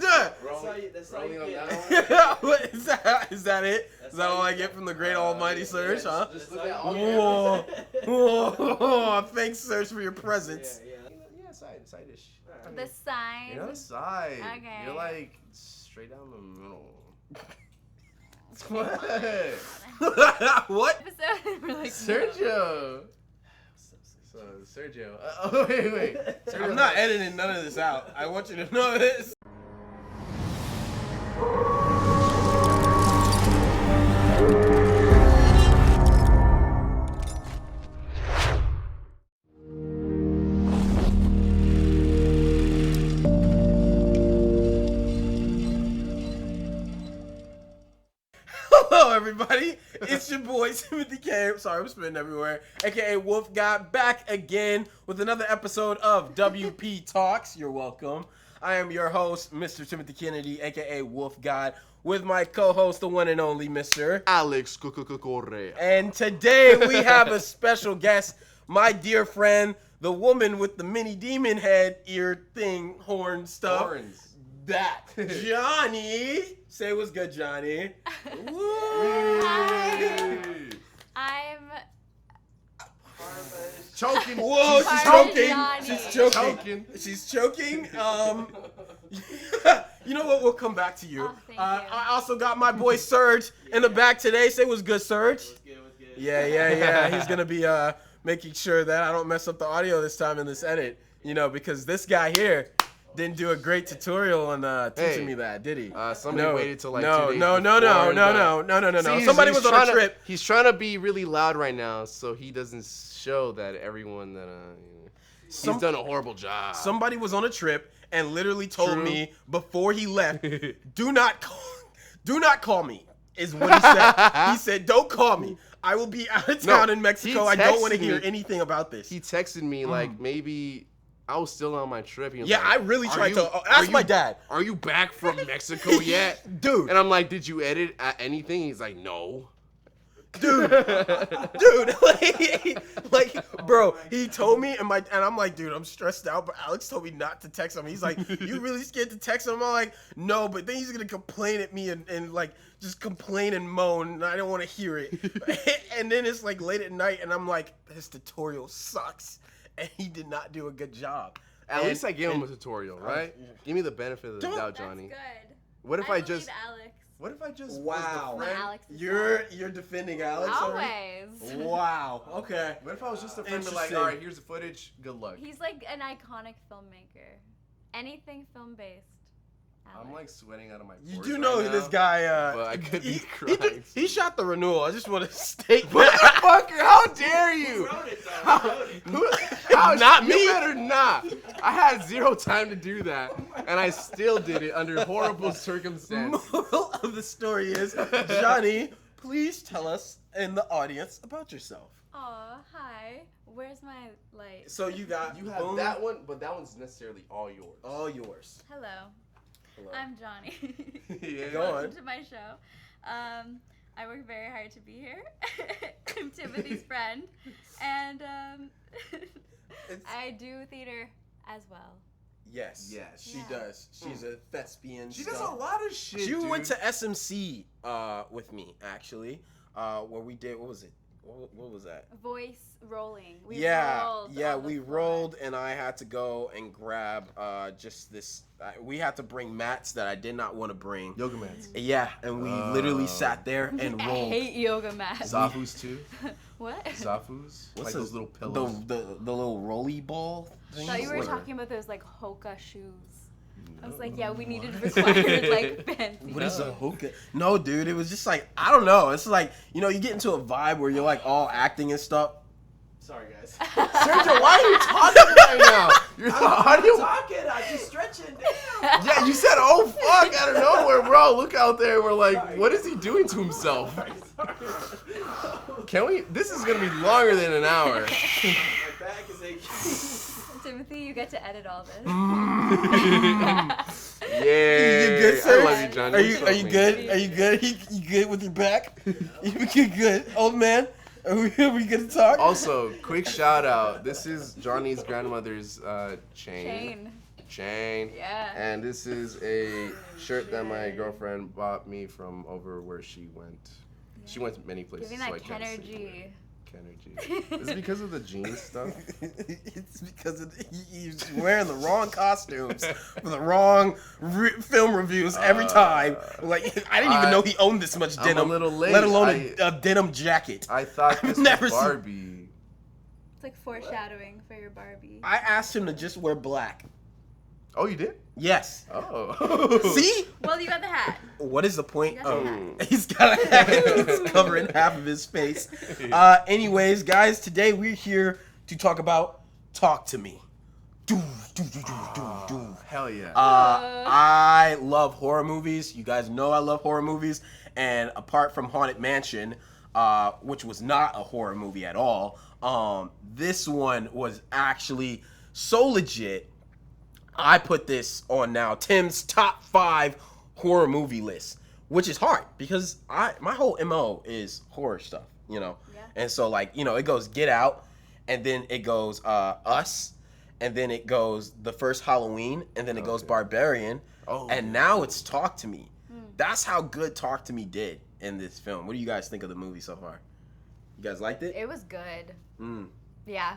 That's all you get. What is that? Is that it? Is that all I get from the great almighty Surge, huh? Just look at all Whoa. Whoa. Thanks, Surge, for your presence. Yeah, side dish. The side. You're on the side. Okay. You're like straight down the middle. What? What? Episode, we're like, Sergio. So Sergio. Oh wait. I'm not editing none of this out. I want you to know this. Hello, everybody. It's your boy Timothy K. Sorry, I'm spitting everywhere. AKA Wolf got back again with another episode of WP Talks. You're welcome. I am your host, Mr. Timothy Kennedy, aka Wolf God, with my co-host, the one and only Mr. Alex Correa. And today we have a special guest, my dear friend, the woman with the mini demon head, ear thing, horn stuff. Horns. That Johnny. Say what's good, Johnny. Woo. I'm Choking. Whoa, she's Pardon, choking. Johnny. She's choking. She's choking. You know what? We'll come back to you. Oh, thank you. I also got my boy Serge in the back today. Say what's good, Serge. What's good? Yeah. He's gonna be making sure that I don't mess up the audio this time in this edit. You know, because this guy here didn't do a great tutorial on teaching me that, did he? Somebody waited till like 2 days No. See, Somebody was on a trip. He's trying to be really loud right now, so he doesn't show that everyone that he's done a horrible job. Somebody was on a trip and literally told me before he left, do not call me, is what he said. He said, don't call me. I will be out of town in Mexico. I don't want to hear anything about this. He texted me like maybe I was still on my trip. He was Yeah, like, I really tried to. are Ask you- my dad. Are you back from Mexico yet? Dude. And I'm like, did you edit anything? He's like, no. Dude, like, bro, he told me, and I'm like, dude, I'm stressed out, but Alex told me not to text him. He's like, you really scared to text him? I'm like, no, but then he's gonna complain at me and like, just complain and moan, and I don't want to hear it. And then it's like late at night, and I'm like, this tutorial sucks, and he did not do a good job. At least I gave him a tutorial, right? yeah. Give me the benefit of the doubt, That's Johnny. good. What if I I believe just? Alex. What if I just? Wow. Was the friend? Alex is You're defending Alex already? Always. Wow. Okay. What if I was just a friend? Like, Interesting. all right, here's the footage. Good luck. He's like an iconic filmmaker. Anything film based. I'm like sweating out of my. You pores do know right this now, guy, but I could be he crying. he shot the renewal. I just want to state that. Motherfucker, how dare you? Not me. You better not. I had zero time to do that, and I still did it under horrible circumstances. Moral of the story is, Johnny, please tell us in the audience about yourself. Aw, hi. Where's my light? So you got You have boom, that one, but that one's necessarily all yours. all yours. Hello. Hello. I'm Johnny. Yeah. Go Welcome on. to my show. I work very hard to be here. I'm Timothy's friend, and I do theater as well. Yes. Yes. She Yeah. does. She's a thespian. She does a stuff. lot of shit. She went dude. to SMC with me actually, where we did what was it? What was that? Voice rolling. We Yeah, rolled on the we floor. rolled, and I had to go and grab just this. We had to bring mats that I did not want to bring. yoga mats. Yeah, and we literally sat there and I rolled. hate yoga mats. Zafus too. What? Zafus. What's Like this- those little pillows. The little rolly ball things. I thought you were What? talking about those like Hoka shoes. I was like, yeah, we needed required like fancy. What is a hookah? No, dude, it was just like I don't know. It's like you know, you get into a vibe where you're like all acting and stuff. Sorry, guys. Sergio, why are you talking right now? You're the audio. talking. I'm just stretching. Damn. Yeah, you said, "Oh fuck!" out of nowhere, bro. Look out there. We're like, what is he doing to himself? Can we? This is gonna be longer than an hour. My back is aching. Timothy, you get to edit all this. Yeah. You good, sir? I love you, Johnny. Are You're you so are you mean. good? Are you good? You good with your back? You good, old man? Are we good to talk? Also, quick shout out. This is Johnny's grandmother's chain. chain. Yeah. And this is a shirt that my girlfriend bought me from over where she went. She went many places. Giving so that I can't say Kenergy. Kenergy. Is it because of the jeans stuff? It's because he's wearing the wrong costumes for the wrong film reviews every time. Like I didn't even know he owned this much I'm denim, a little late. let alone a denim jacket. I thought this never was seen- Barbie. It's like foreshadowing for your Barbie. I asked him to just wear black. Oh, you did? Yes. Oh. See? Well, you got the hat. What is the point? You got Oh, the hat. he's got a hat. It's covering half of his face. Anyways, guys, today we're here to talk about Talk to Me. Hell yeah. I love horror movies. You guys know I love horror movies. And apart from Haunted Mansion, which was not a horror movie at all, this one was actually so legit. I put this on now Tim's top 5 horror movie list, which is hard because my whole MO is horror stuff, you know. Yeah. And so like, you know, it goes Get Out, and then it goes Us, and then it goes the first Halloween, and then it goes Okay. Barbarian, Oh, and yeah. now it's Talk to Me. That's how good Talk to Me did in this film. What do you guys think of the movie so far? You guys liked it? It was good. Mm. Yeah.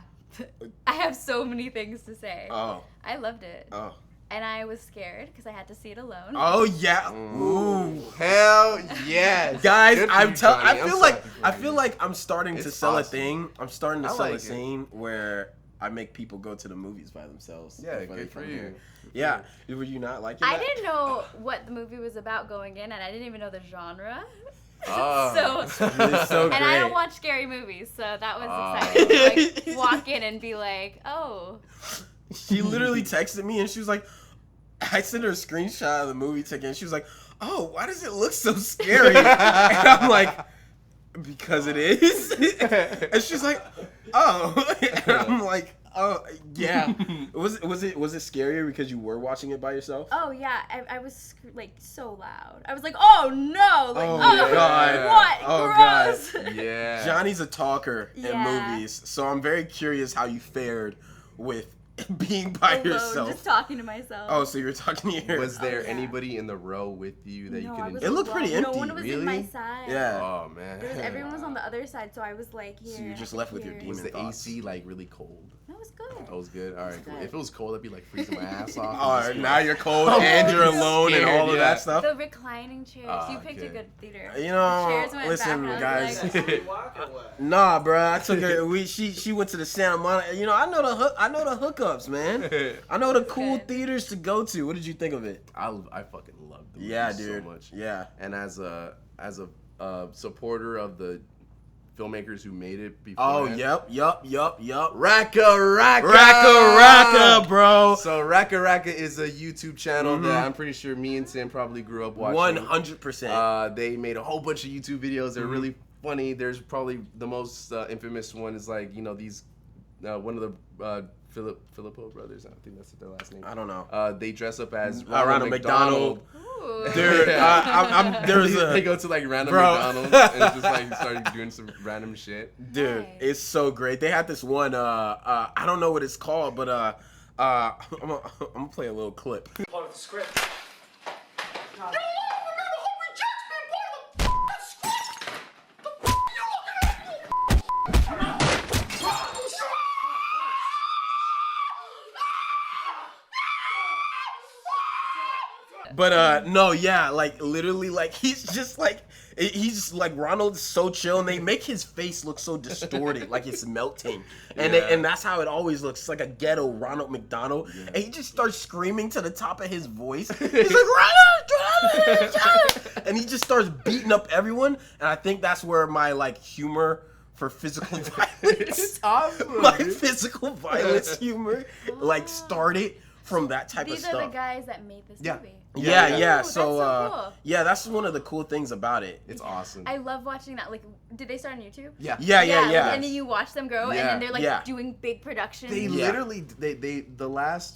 I have so many things to say. Oh. I loved it. Oh. And I was scared because I had to see it alone. Oh yeah. Ooh. Hell yes. Guys, Good for I'm you, telling. Johnny. I I'm feel sorry like for I you. feel like I'm starting to It's sell awesome. a thing. I'm starting to I sell like a it. scene where I make people go to the movies by themselves. Yeah, before they good for come you. here. Good for Yeah, would you not like it? I didn't know what the movie was about going in, and I didn't even know the genre. Oh. so, It's so and I don't great. watch scary movies, so that was Ah. exciting. To, like, walk in and be like, oh. She literally texted me and she was like, I sent her a screenshot of the movie ticket and she was like, oh, why does it look so scary? And I'm like, because it is. And she's like, oh. And I'm like, oh yeah. Was it scarier because you were watching it by yourself? Oh yeah, I was like so loud. I was like, oh no, like Oh, oh, God. what? Oh, Gross. Yeah. Johnny's a talker in Yeah. movies, so I'm very curious how you fared with being by Alone, yourself. just talking to myself. Oh, so you're talking to your... Was there yeah. anybody in the row with you that you No, could I was It looked alone. pretty No empty, one was really? in my side. Yeah. Oh man. There was, everyone was on the other side, so I was like here. So you're and just I left could with your hear. Was the demon thoughts. AC like really cold? No, it was good. That was good. All right. It's Cool. good. If it was cold, I'd be like freezing my ass off. Oh, now you're cold Oh, and you're I'm alone and scared, all of yeah. that stuff. The reclining chairs. Ah, You picked a okay. good theater. You The know, chairs went listen, back, and I guys. was Did like, you walk or what? Nah, bro, I took her. She went to the Santa Monica. You know, I know the hookups, man. I know the cool Good. theaters to go to. What did you think of it? I fucking love the movie Yeah, so dude. much. Yeah. And as a supporter of the filmmakers who made it before. Oh, yup. Raka, Raka, bro. So Raka is a YouTube channel that I'm pretty sure me and Tim probably grew up watching. 100%. They made a whole bunch of YouTube videos. They're Mhm. really funny. There's probably the most infamous one is like, you know, these one of the Filippo brothers. I think that's their last name. I don't know. They dress up as Ronald Ronald McDonald. ooh. Dude, there was they a go to like random Bro. McDonald's and just like start doing some random shit. dude. Nice. It's so great. They had this one. I don't know what it's called, but I'm gonna play a little clip. Part of the script. But no, yeah, like literally, like he's just like Ronald's so chill, and they make his face look so distorted, like it's melting, and Yeah. and that's how it always looks. It's like a ghetto Ronald McDonald, and he just starts screaming to the top of his voice. He's like Ronald, and he just starts beating up everyone, and I think that's where my like humor for physical violence, awesome. my physical violence humor, like started from that type These of are stuff. the guys that made this Yeah. movie. Yeah, yeah. yeah. Ooh, So, that's so cool. yeah, that's one of the cool things about it. It's awesome. I love watching that. Like, did they start on YouTube? Yeah. Yeah. Like, and then you watch them grow, and Yeah. then they're like Yeah. doing big productions. They Yeah. literally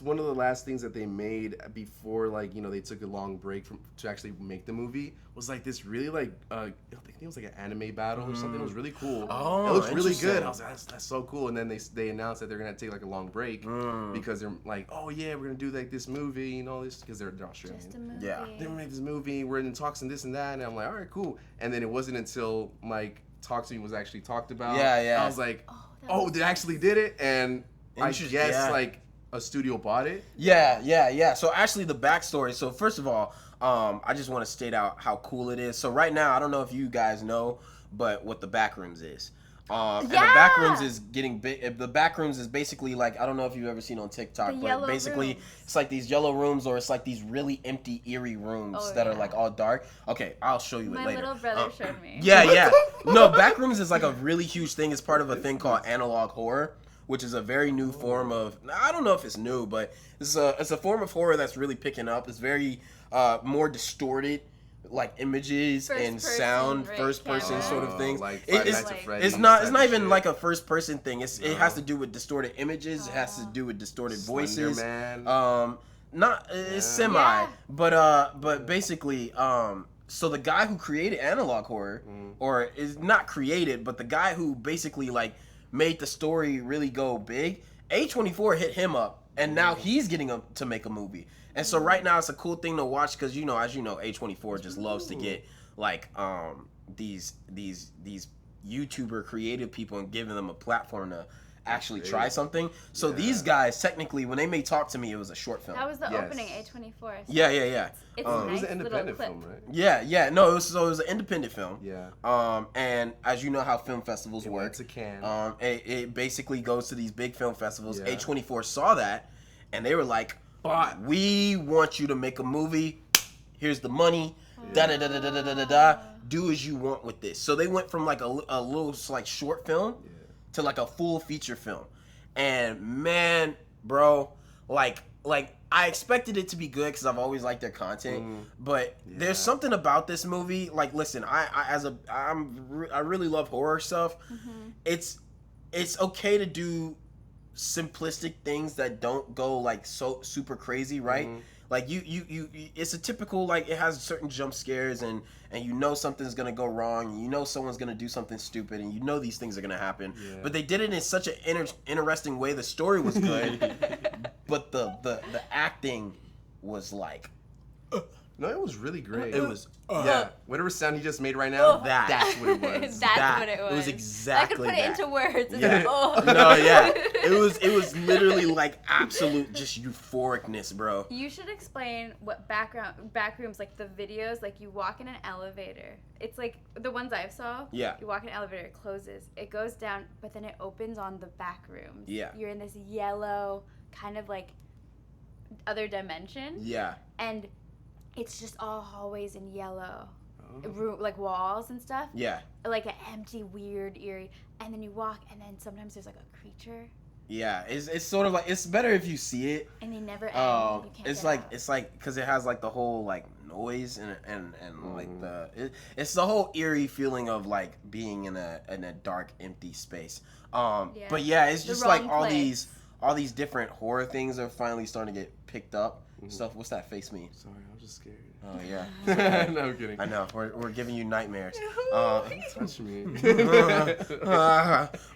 one of the last things that they made before like they took a long break to actually make the movie was like this really like I think it was like an anime battle or something. It was really cool. Oh, it looks really interesting. good. I was like, that's so cool. And then they announced that they're gonna take like a long break because they're like, oh yeah, we're gonna do like this movie and all this because they're Australian. Just a movie. Yeah. They're gonna make this movie. We're in talks and this and that. And I'm like, all right, cool. And then it wasn't until like Talk to Me was actually talked about. Yeah, yeah. I was like, that oh, was- they actually did it, and I Interest- guess yeah. like a studio bought it. Yeah. So actually, the backstory. So first of all, I just want to state out how cool it is. So right now, I don't know if you guys know, but what the Backrooms is. And the Yeah! Backrooms is getting big. The Backrooms is basically like, I don't know if you've ever seen on TikTok, The but yellow basically rooms. it's like these yellow rooms, or it's like these really empty, eerie rooms Oh, that are yeah. like all dark. Okay, I'll show you My it later. little brother showed me. Yeah. No, Backrooms is like a really huge thing. It's part of a thing called analog horror, which is a very new form of, I don't know if it's new, but it's a form of horror that's really picking up. It's very more distorted, like images First and person, sound, right, first person camera. sort of things. Like It- Five it's Nights at like- Freddy's it's not type even of like shit. a first person thing. It has to do with distorted images. It has to do with distorted voices. Slender Man. Not it's semi, Yeah. but basically, so the guy who created analog horror, or is not created, but the guy who basically like made the story really go big, A24 hit him up, and now he's getting to make a movie. And so right now it's a cool thing to watch because as you know, A24 just loves to get like these YouTuber creative people and giving them a platform to actually try something. So these guys technically, when they made Talk to Me, it was a short film. That was the Yes. opening, A24. So Yeah. It's It a was nice an little independent clip. film, right? Yeah. No, it was an independent film. Yeah. And as you know how film festivals It work, went to Cannes. it basically goes to these big film festivals. Yeah. A24 saw that, and they were like, "We want you to make a movie. Here's the money. Da da da da da da da da. Do as you want with this." So they went from like a little like short film to like a full feature film, and man, bro, like I expected it to be good because I've always liked their content, but there's something about this movie. Like, listen, I really love horror stuff. It's okay to do simplistic things that don't go like so super crazy, right? Like you it's a typical, like, it has certain jump scares and something's gonna go wrong, and someone's gonna do something stupid, and these things are gonna happen. But they did it in such an interesting way. The story was good, but the acting was like, No, it was really great. it was yeah. Whatever sound he just made right now, that's what it was. That's what it was. It was exactly I could put that. it into words. It's Yeah. like, oh. No, yeah. It was literally like absolute just euphoricness, bro. You should explain what back rooms, like the videos, like you walk in an elevator. It's like the ones I saw. Yeah. You walk in an elevator, it closes, it goes down, but then it opens on the back rooms. Yeah. You're in this yellow kind of like other dimension, Yeah. and it's just all hallways in yellow, like walls and stuff. Yeah. Like an empty, weird, eerie, and then you walk, and then sometimes there's like a creature, Yeah. It's sort of like, it's better if you see it. and they never end. And you can't It's get like out. it's like because it has like the whole like noise and like it's the whole eerie feeling of like being in a dark empty space. But yeah, it's The just like wrong all place. these different horror things are finally starting to get picked up. Stuff. What's that face mean? Sorry, I was just scared. Oh yeah. No, I'm kidding. I know. We're giving you nightmares. Touch me.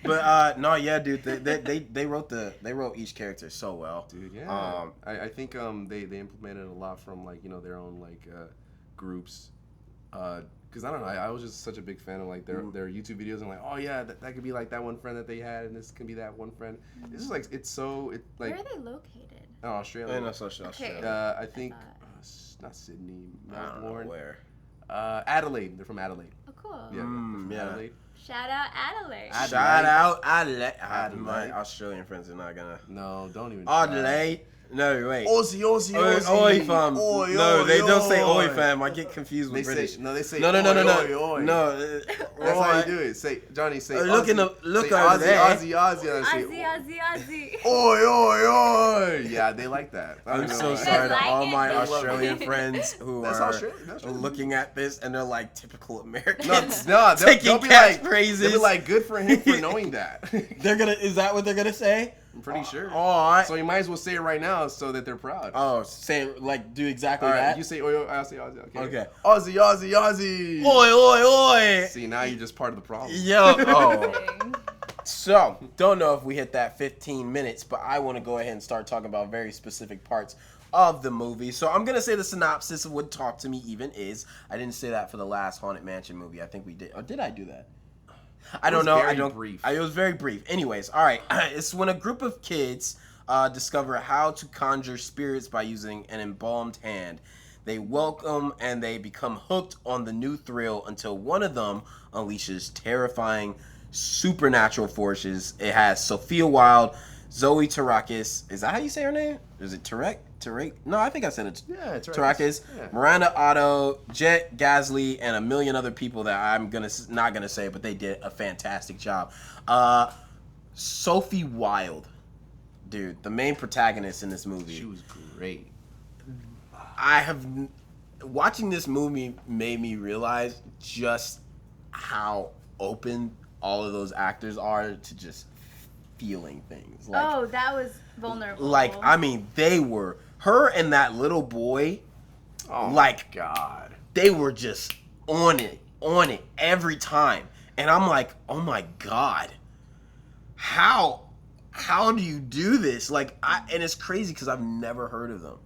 But no, yeah, dude. They wrote each character so well. Dude, yeah. I think they implemented a lot from like their own like groups. Because I don't know, I was just such a big fan of like their YouTube videos and like, oh yeah, that could be like that one friend that they had, and this can be that one friend. It's just like Where like are they located? Australia. And that's social Okay. Australia. I think thought- not Sydney, I don't know Melbourne. where. Adelaide. They're from Adelaide. Oh, cool. Yeah, Mm, from yeah. Adelaide. Shout out Adelaide. Adelaide. Shout out Adelaide. My Adelaide. Australian friends are not gonna. No, don't even. try. Adelaide. No, wait. Aussie. Oi, fam. Oi, No, they oi, don't say oi. oi, fam. I get confused They with British. say no. They say No. oi. No. That's how you do it. Say Johnny. Say Look Aussie. look say over there. Aussie. And say, Ozzy. Oi. Yeah, they like that. I I'm don't know so why. sorry to like all it? my They love it. Australian friends who That's are Australian. That's Australian. looking at this and they're like typical Americans. No, taking they'll be like, catchphrases. they'll be like, good for him for knowing that. They're gonna. Is that what they're gonna say? I'm pretty sure. Oh, So you might as well say it right now so that they're proud. say like do exactly All right, that. you say oi, I'll say Aussie. Okay. Okay. Aussie. Oi. See, now you're just part of the problem. Yo. Oh. So, don't know if we hit that 15 minutes, but I want to go ahead and start talking about very specific parts of the movie. So, I'm going to say the synopsis of what Talk to Me Even is. I didn't say that for the last Haunted Mansion movie. I think we did. Or did I do that? I don't know. Very brief. It was very brief. Anyways, all right. It's when a group of kids discover how to conjure spirits by using an embalmed hand. They welcome and they become hooked on the new thrill until one of them unleashes terrifying supernatural forces. It has Sophia Wilde, Zoe Tarakis. Is that how you say her name? Is it Tarek? No, I think I said it. Yeah, it's Tarakis, Yeah. Miranda Otto, Jet Gasly, and a million other people that I'm not gonna say, but they did a fantastic job. Sophie Wilde, dude, the main protagonist in this movie. She was great. Watching this movie made me realize just how open all of those actors are to just feeling things. Like, Oh, that was vulnerable. like I mean, they were her and that little boy. Oh Like- my God. They were just on it every time, and I'm like, oh my God, how do you do this? Like, and it's crazy because I've never heard of them.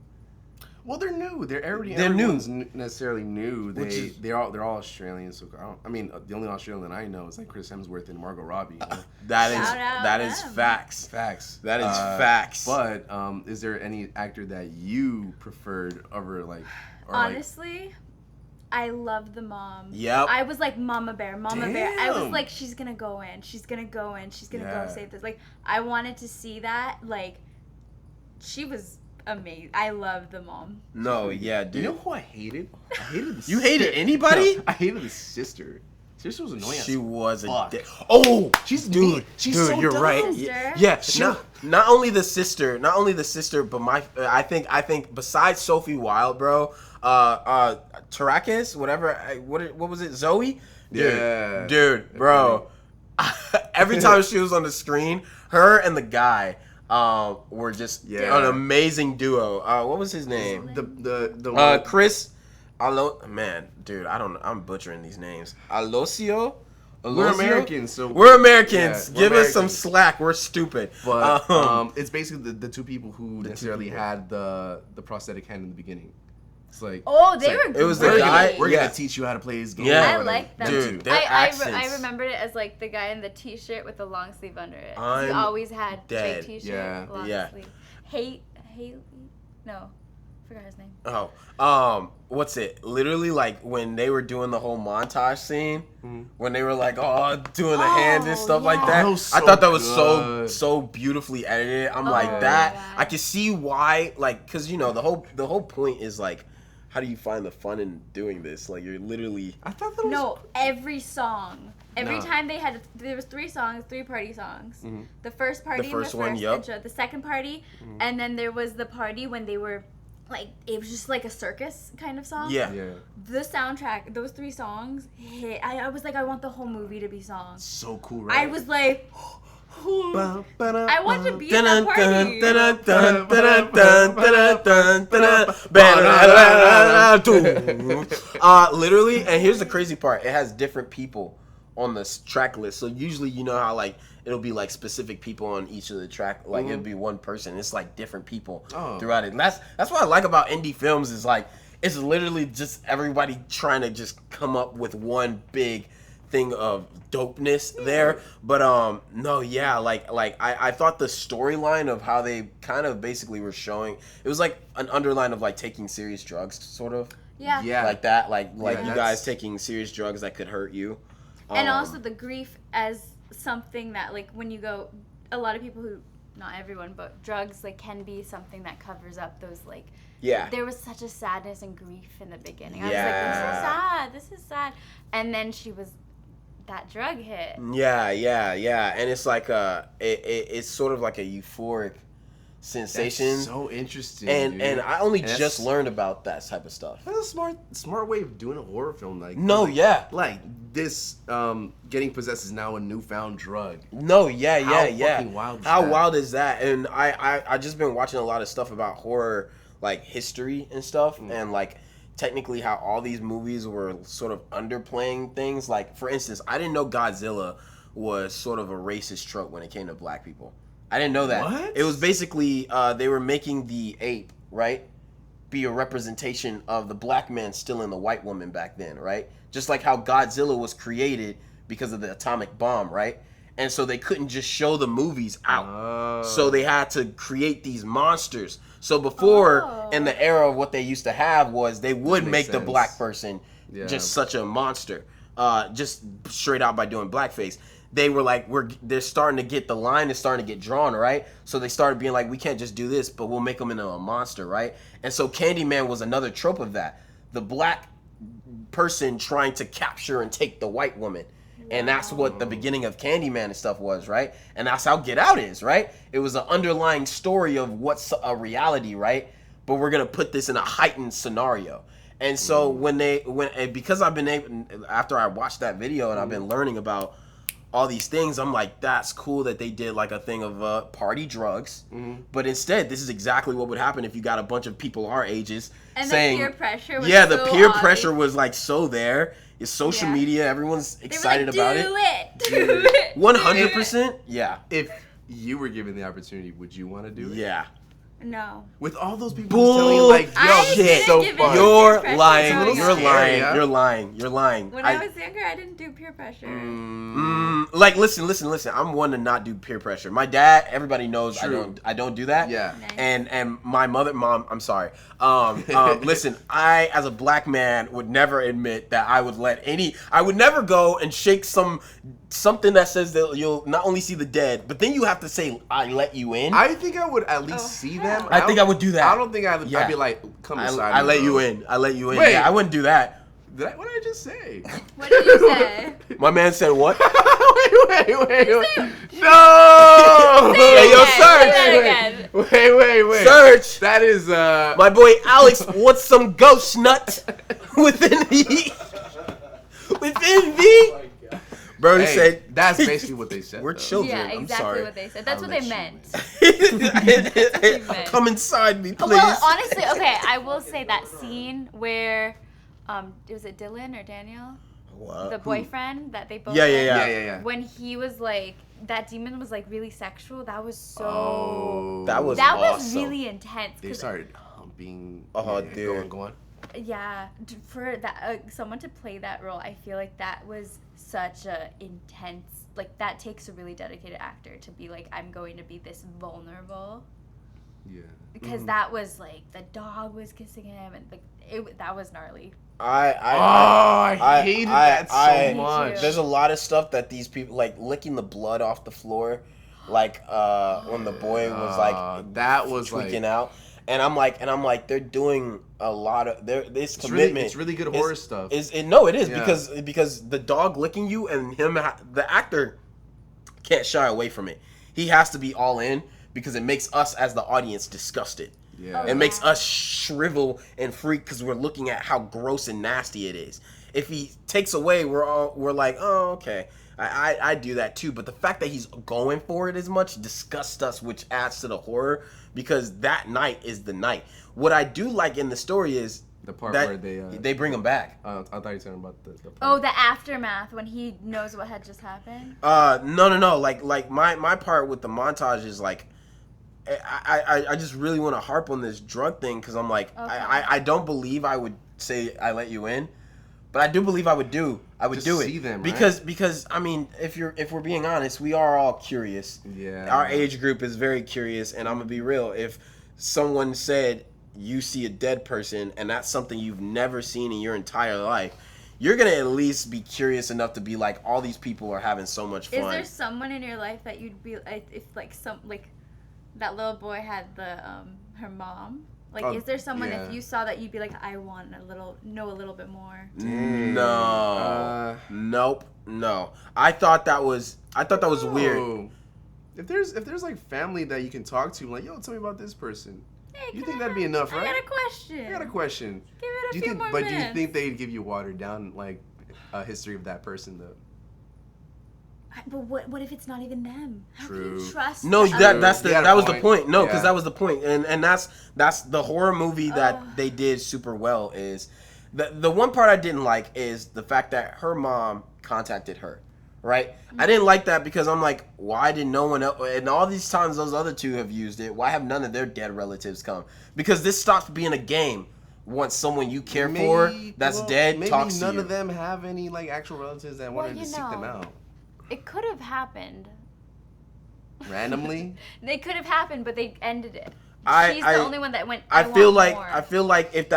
Well, they're new. They're new. necessarily new. Which is- They're all Australian. So I mean, the only Australian I know is like Chris Hemsworth and Margot Robbie. You know? Shout out that is them. facts. Facts. That is facts. But is there any actor that you preferred over like? Or Honestly, I loved the mom. Yep. I was like Mama Bear. I was Damn. like, she's gonna go in. She's gonna go Yeah. go save this. Like, I wanted to see that. Like, she was amazing. I loved the mom. No, yeah, dude. You know who I hated? I hated the You hated anybody? No, I hated the sister. Sister was annoying. She was a fuck. oh, She's dude, mean. She's dude, so you're dumb. right. Sister. Yeah, not only the sister, but I think besides Sophie Wilde, bro, Tarakis, whatever, what was it, Zoe? Yeah. dude, bro. Every time she was on the screen, her and the guy were just Yeah. an amazing duo. What was his name? The one- Chris. Man, dude, I'm butchering these names. Alosio. We're Americans, so We're Americans. Yeah, we're Give us some Americans. slack. We're stupid. But it's basically the two people who necessarily had the prosthetic hand in the beginning. It's like Oh, it's they like, were It was the great. guy- We're yeah. gonna teach you how to play this game. Yeah. I or like whatever. them. Dude, their I accents. remembered it as like the guy in the t-shirt with the long sleeve under it. He I'm always had dead. straight t-shirt, Yeah. long Yeah. sleeve. Haley? No, forgot his name. What's it? Literally, like when they were doing the whole montage scene, when they were like, doing the hands and stuff like yeah. that. That was I so thought that was good. so beautifully edited. I'm Oh, like that. yeah. I can see why, like, cause you know the whole point is like, how do you find the fun in doing this? Like you're literally. I thought that was No, every song. Every No. time there was 3 songs, 3 party songs. The first party, The first the one, first yup. intro, the second party, and then there was the party when they were like, it was just like a circus kind of song. Yeah. yeah. The soundtrack, those 3 songs hit. I was like, I want the whole movie to be songs. So cool, right? I was like, I I want to be Dun in dun that dun party. dun dun dun dun dun dun dun dun. Literally, and here's the crazy part: it has different people on the track list. So usually, you know how like it'll be like specific people on each of the track. Like it'll be one person. It's like different people Oh. throughout it. And that's what I like about indie films is like it's literally just everybody trying to just come up with one big thing of dopeness there. But no, yeah, like I thought the storyline of how they kind of basically were showing it was like an underline of like taking serious drugs sort of. Yeah. Yeah. Like that, like you that's- guys taking serious drugs that could hurt you. And Um, also the grief as something that, like, when you go, a lot of people who not everyone, but drugs like can be something that covers up those like. Yeah. There was such a sadness and grief in the beginning. I Yeah. was like, this is sad. And then that drug hit. Yeah. And it's like it's sort of like a euphoric sensation. That's so interesting. And I only And just learned about that type of stuff. That's a smart way of doing a horror film. Like like this getting possessed is now a newfound drug. No, yeah. fucking wild is How that? wild is that? And I just been watching a lot of stuff about horror, like history and stuff, and like technically how all these movies were sort of underplaying things. Like, for instance, I didn't know Godzilla was sort of a racist trope when it came to black people. I didn't know that. What? It was basically they were making the ape, right, be a representation of the black man stealing the white woman back then, right? Just like how Godzilla was created because of the atomic bomb, right? And so they couldn't just show the movies out. So they had to create these monsters. So before, in the era of what they used to have was they would Makes make the sense. black person just such a monster, just straight out by doing blackface. They were like, they're starting to get, the line is starting to get drawn, right? So they started being like, we can't just do this, but we'll make them into a monster, right? And so Candyman was another trope of that. The black person trying to capture and take the white woman. And that's what the beginning of Candyman and stuff was, right? And that's how Get Out is, right? It was an underlying story of what's a reality, right? But we're gonna put this in a heightened scenario. And so because I've been able, after I watched that video and I've been learning about all these things, I'm like, that's cool that they did like a thing of party drugs. But instead, this is exactly what would happen if you got a bunch of people our ages And saying, the peer pressure was the so peer obvious. pressure was like so there. It's social Yeah. media. Everyone's They were excited like, about do it. Do it. 100%. Yeah. If you were given the opportunity, would you want to do it? Yeah. No. With all those people just telling you, like, yo, I this didn't is so give it fun. to You're pressure lying. growing You're up. lying. Yeah. You're lying. You're lying. When I was younger, I didn't do peer pressure. Like, listen. I'm one to not do peer pressure. My dad, everybody knows True. I don't do that. Yeah. Nice. And my mom, I'm sorry. Listen, I as a black man would never admit that I would never go and shake something that says that you'll not only see the dead, but then you have to say I let you in. I think I would at least see them. I think I would do that. I don't think I'd Yeah. be like, come inside. I me, let bro. you in. I let you in. Wait. Yeah, I wouldn't do that. What did I just say? What did you say? My man said what? wait. No! Hey, yo, Say that Serge. again. Wait. Serge. That is, My boy Alex wants some ghost nut within the Brody hey, said that's basically what they said. we're though. children. Yeah, I'm exactly sorry. what they said. That's I'll what they let you meant. Come inside me, please. Well, honestly, okay, I will say that scene where, was it Dylan or Daniel? What? The boyfriend that they both Yeah. had? Yeah. When he was like, that demon was like really sexual, that was so... Oh. That was that was awesome. really intense. They 'cause- started humping. Oh, yeah, dude. Go on. Yeah, for that someone to play that role, I feel like that was such a intense. Like that takes a really dedicated actor to be like, I'm going to be this vulnerable. Yeah. Because that was like the dog was kissing him, and like that was gnarly. I hated that so Me much. too. There's a lot of stuff that these people like licking the blood off the floor, like when the boy was like that was tweaking like, out, and I'm like they're doing a lot of this it's commitment. it's really good horror stuff. It is Yeah. because the dog licking you and the actor can't shy away from it. He has to be all in because it makes us as the audience disgusted. Yeah. It makes us shrivel and freak because we're looking at how gross and nasty it is. If he takes away, we're like, oh, okay. I do that too. But the fact that he's going for it as much disgusts us, which adds to the horror because that night is the night. What I do like in the story is the part that where they bring him back. I thought you were talking about the part. Oh, the aftermath when he knows what had just happened. No. Like my part with the montage is like, I just really want to harp on this drug thing because I'm like, Okay. I don't believe I would say I let you in, but I do believe I would do Just do it see them, right? because I mean if we're being honest, we are all curious. Yeah. Our age group is very curious, and I'm gonna be real. If someone said you see a dead person and that's something you've never seen in your entire life, you're gonna at least be curious enough to be like, all these people are having so much fun. Is there someone in your life that you'd be like, if like some like that little boy had the her mom. Like, Oh, is there someone yeah. if you saw that you'd be like, I want know a little bit more? No. Nope. No. I thought that was weird. Oh. If there's like family that you can talk to, like, yo, tell me about this person. Hey, You can think I that'd be have- enough, right? I got a question. I got a question. Give it a Do you few think? more But minutes. do you think they'd give you watered down like a history of that person though? But what if it's not even them? How can True. you trust? No, them? that was the point. No, because Yeah. that was the point, and that's the horror movie that Ugh. they did super well. Is the one part I didn't like is the fact that her mom contacted her, right? I didn't like that because I'm like, why did no one else? And all these times those other two have used it, why have none of their dead relatives come? Because this stops being a game once someone you care for that's dead maybe talks to none you. of them have any like actual relatives that wanted to seek them out It could have happened. randomly. They could have happened, but they ended it. She's I- the only one that went. I feel want like if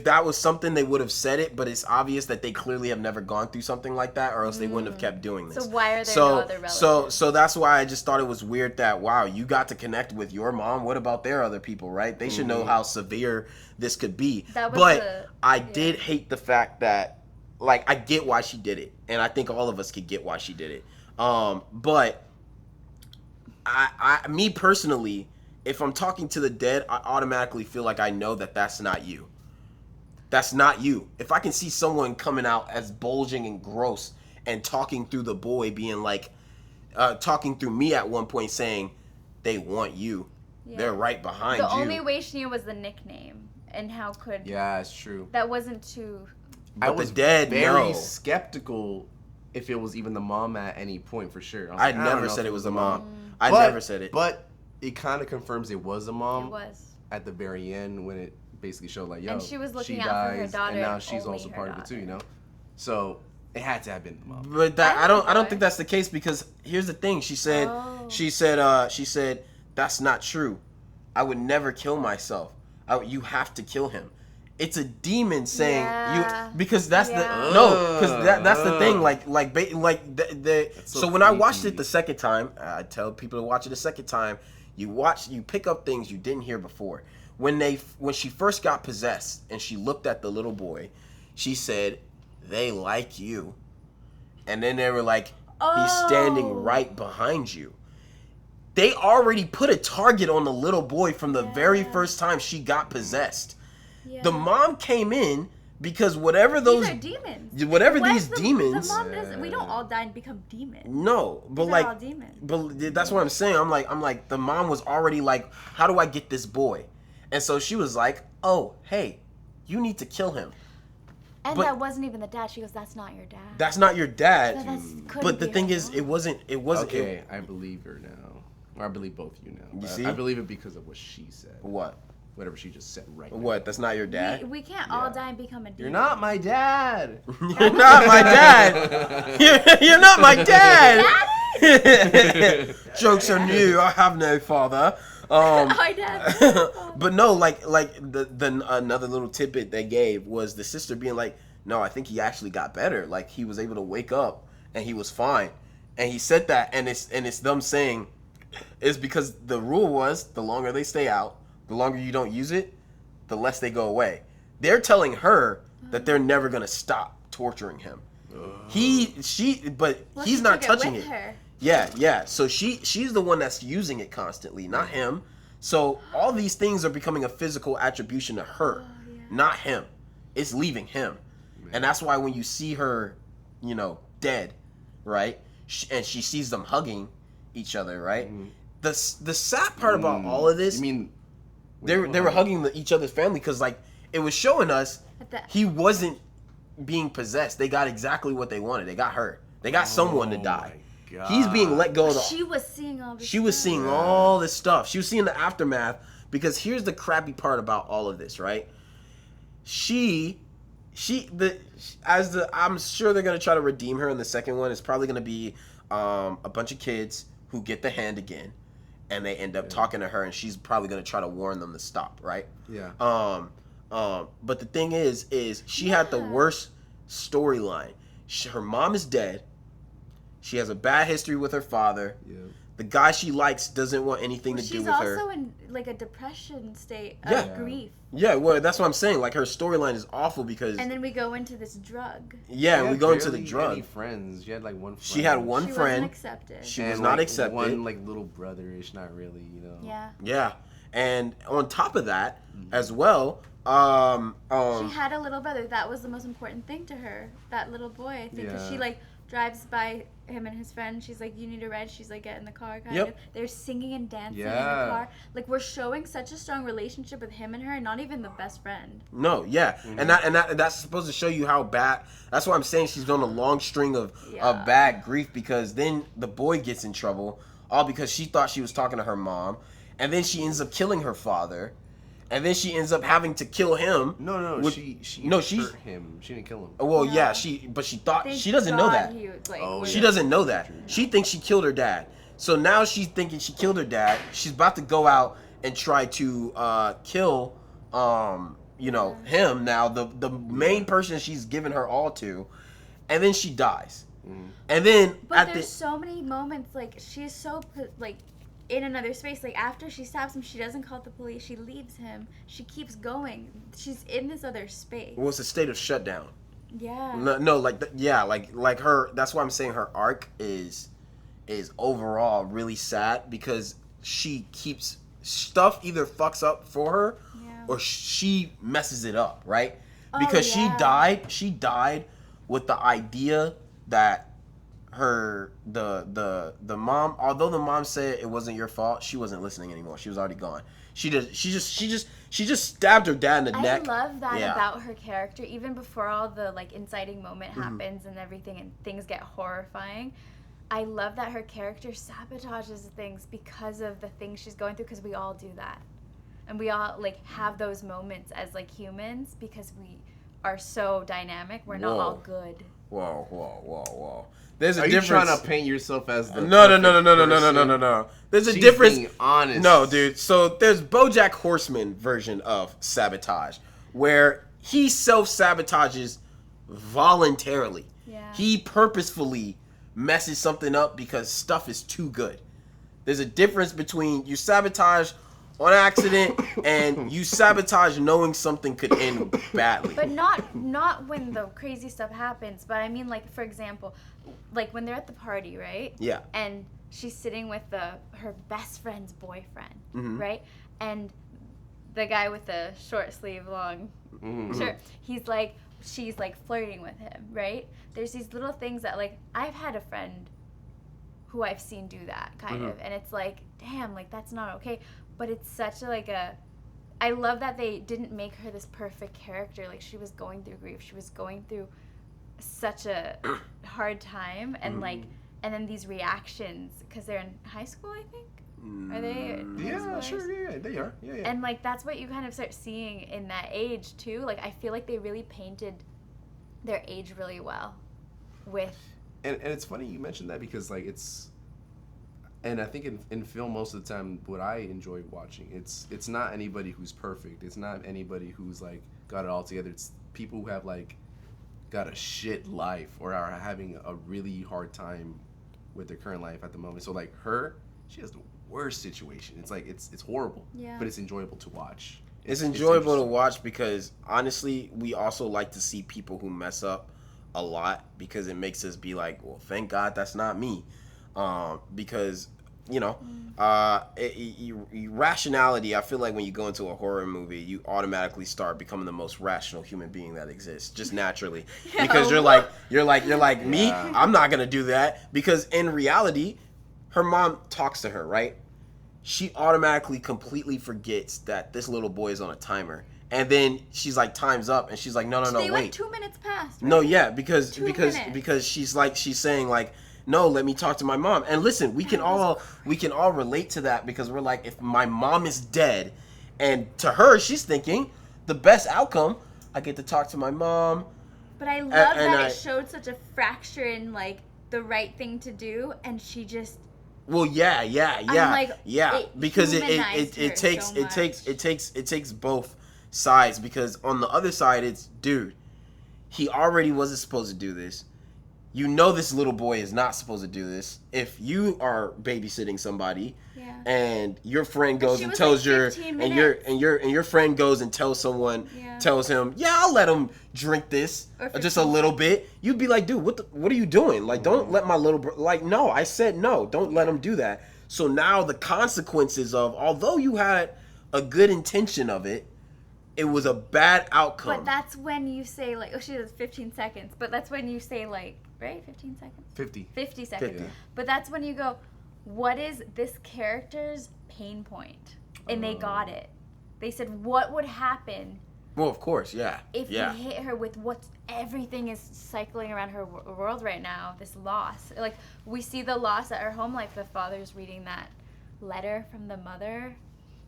that was something they would have said it, but it's obvious that they clearly have never gone through something like that, or else they wouldn't have kept doing this. So why are there no other relatives? So that's why I just thought it was weird that wow, you got to connect with your mom. What about their other people, right? They should know how severe this could be. That was But I did hate the fact that, like, I get why she did it, and I think all of us could get why she did it. But me personally, if I'm talking to the dead, I automatically feel like I know that that's not you. That's not you. If I can see someone coming out as bulging and gross and talking through the boy being like, talking through me at one point saying, they want you. Yeah. They're right behind The you. only way she knew was the nickname, and how could Yeah, it's true. that wasn't too. But I the was dead very know. skeptical if it was even the mom at any point for sure. I was like, don't never know said if it was the mom. Mm. I But- never said it. But it kind of confirms it was a mom It was. at the very end when it basically showed like, yo, And she was looking she out for her dies, daughter and now and she's only also her part of it too, daughter. you know. So it had to have been the mom. But that I I don't don't think that's the case because here's the thing. She said Oh. she said that's not true. I would never kill myself. You have to kill him. It's a demon saying Yeah. you because that's Yeah. that's the thing so so when I watched creepy. it the second time, I tell people to watch it a second time. You pick up things you didn't hear before. When she first got possessed and she looked at the little boy, she said, "They like you," and then they were like, "He's standing Oh. right behind you." They already put a target on the little boy from the very Yeah. first time she got possessed. Yeah. The mom came in because whatever those These are demons. whatever Why these is the demons mom doesn't. We don't all die and become demons. no, but These are like all demons. but that's what I'm saying. I'm like the mom was already like, how do I get this boy? And so she was like, "Oh, hey, you need to kill him. And but- that wasn't even the dad. She goes, "That's not your dad." That's not your dad." So that's- couldn't But the be thing her is, mom. it wasn't Okay, I believe her now. Or I believe both you now. You I- see? I believe it because of what she said. what? Whatever she just said right now. What? That's not your dad? We can't Yeah. all die and become a demon. You're not my dad. You're not my dad. You're not my dad. Jokes on you. I have no father. Our dad. But no, like the another little tidbit they gave was the sister being like, "No, I think he actually got better. Like he was able to wake up and he was fine." And he said that, and it's them saying, it's because the rule was the longer they stay out, the longer you don't use it, the less they go away. They're telling her that they're never gonna stop torturing him. Well, He's she not took touching with it. her. Yeah. So she's the one that's using it constantly, not him. So all these things are becoming a physical attribution to her, not him. It's leaving him, and that's why when you see her, dead, right, and she sees them hugging each other, right. The sad part about all of this, You mean they were hugging each other's family because like it was showing us he wasn't being possessed. They got exactly what they wanted. They got her. They got someone to die. my He's being let go of the She was seeing all this. she was stuff. seeing all this stuff. She was seeing the aftermath because here's the crappy part about all of this, right? I'm sure they're gonna try to redeem her in the second one. It's probably gonna be a bunch of kids who get the hand again, and they end up talking to her, and she's probably gonna try to warn them to stop, right? Yeah. But the thing is she had the worst storyline. Her mom is dead. She has a bad history with her father. Yeah. The guy she likes doesn't want anything to do She's with her. also in like a depression state of Yeah. grief. Yeah, well, that's what I'm saying. Like, her storyline is awful because And then we go into this drug. yeah, She we had go into the barely drug. Any friends? She had like one. Friend. She had one She friend. wasn't accepted. She and, was not like, accepted. One like little brother-ish, not really, you know. Yeah. Yeah, and on top of that, as well, She had a little brother. That was the most important thing to her. That little boy, I think, because Yeah. she like drives by him and his friend. She's like, "You need a ride." She's like, "Get in the car." Kind Yep. of. They're singing and dancing in Yeah. the car. Like, we're showing such a strong relationship with him and her, and not even the best friend. no, yeah, and that's supposed to show you how bad. That's why I'm saying she's on a long string of Yeah. bad grief, because then the boy gets in trouble, all because she thought she was talking to her mom, and then she ends up killing her father, and then she ends up having to kill him. No, with- she no, she- hurt him. She didn't kill him. Well, No. yeah, she thought Thank she doesn't know God that. he was, like, Oh, was- She doesn't know that. She thinks she killed her dad. So now she's thinking she killed her dad. She's about to go out and try to kill, him now, the main person she's given her all to, and then she dies. And then But there's so many moments, like, she is so, like, in another space. Like, after she stabs him, she doesn't call the police. She leaves him. She keeps going. She's in this other space. well, it's a state of shutdown. Yeah. No, like her. That's why I'm saying her arc is overall really sad, because she keeps stuff either fucks up for her, Yeah. or she messes it up, right? Oh, Because yeah. she died with the idea that the mom, although the mom said it wasn't your fault, she wasn't listening anymore. She was already gone. She just stabbed her dad in the neck. I love that Yeah. about her character, even before all the like inciting moment Mm-hmm. happens and everything and things get horrifying. I love that her character sabotages things because of the things she's going through, because we all do that. And we all like have those moments as like humans because we are so dynamic. We're not all Whoa. good. Whoa. There's a Are you difference. trying to paint yourself as the No. perfect person? There's a She's difference. being honest. No, dude. So there's BoJack Horseman version of sabotage, where he self-sabotages voluntarily. Yeah. He purposefully messes something up because stuff is too good. There's a difference between you sabotage on accident and you sabotage knowing something could end badly. But not when the crazy stuff happens. But I mean, like, for example, like when they're at the party, right? Yeah. And she's sitting with her best friend's boyfriend, Mhm. right? And the guy with the short sleeve, long Mhm. shirt, she's like flirting with him, right? There's these little things that, like, I've had a friend who I've seen do that kind of, and it's like, damn, like, that's not okay. But it's such I love that they didn't make her this perfect character. Like, she was going through grief. She was going through such a hard time, and like, and then these reactions, because they're in high school, I think. Are they? high Yeah, schoolers? sure. Yeah, they are. Yeah. And like, that's what you kind of start seeing in that age too. Like, I feel like they really painted their age really well with. And it's funny you mentioned that, because like and I think in film most of the time what I enjoy watching, it's not anybody who's perfect. It's not anybody who's like got it all together. It's people who have like got a shit life or are having a really hard time with their current life at the moment. So like her, she has the worst situation. It's like it's horrible. Yeah. But it's enjoyable to watch. It's enjoyable to interesting. watch because honestly, we also like to see people who mess up a lot, because it makes us be like, well, thank God that's not me. Because, rationality, I feel like when you go into a horror movie, you automatically start becoming the most rational human being that exists, just naturally. Because you're like me, Yeah. I'm not going to do that. Because in reality, her mom talks to her, right? She automatically completely forgets that this little boy is on a timer. And then she's like, time's up. And she's like, no, They wait. went 2 minutes past. Right? No, yeah, because 2 minutes. she's saying like, no, let me talk to my mom. And listen, we can all relate to that, because we're like, if my mom is dead, and to her, she's thinking the best outcome, I get to talk to my mom. But I love and that it showed such a fracture in like the right thing to do, and she just. Well, yeah, like, it because humanized her it takes both sides, because on the other side, it's, dude, he already wasn't supposed to do this. you know this little boy is not supposed to do this. If you are babysitting somebody Yeah. and your friend But goes she and was tells like your 15 and your minutes. and your friend goes and tells someone Yeah. tells him, yeah, I'll let him drink this Or just a 15 little bit. You'd be like, dude, what are you doing? Like, don't let my little like, no, I said no, don't let him do that. So now the consequences of, although you had a good intention of it, it was a bad outcome. But that's when you say like, oh, she does 15 seconds. But that's when you say like, right, 15 seconds, 50. 50 seconds. 50. But that's when you go, what is this character's pain point? And they got it. They said, what would happen Well, of course, yeah. if yeah. we hit her with what everything is cycling around her world right now, this loss? Like, we see the loss at her home, like the father's reading that letter from the mother,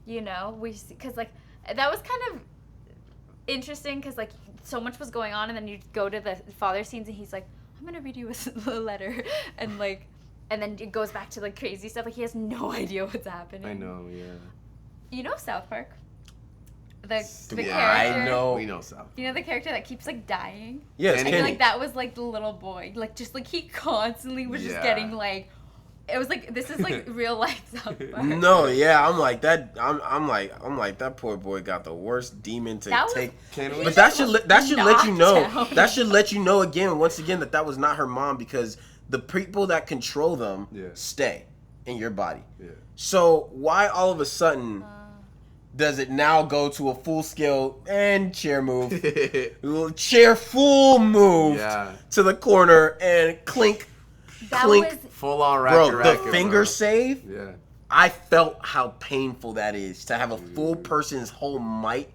you know? Because, like, that was kind of interesting because, like, so much was going on, and then you go to the father scenes, and he's like, I'm going to read you a letter, and, like, and then it goes back to, like, crazy stuff. Like, he has no idea what's happening. I know, yeah. You know South Park? The Yeah, character. I know. We know South. You know the character that keeps like dying? Yes, And I Kenny. feel like that was like the little boy. Like just like he constantly was just Yeah. getting like it was like this is like real life South Park. No, yeah, I'm like that. I'm like that poor boy got the worst demon to That was- take. Can't He we? But just that was should let you know. knocked down. That should let you know again, once again, that was not her mom, because the people that control them Yeah. stay in your body. Yeah. So why all of a sudden does it now go to a full scale and chair move, chair full move Yeah. to the corner and clink, That clink. was Full on Bro, racket, the finger save. Yeah. I felt how painful that is to have a full person's whole might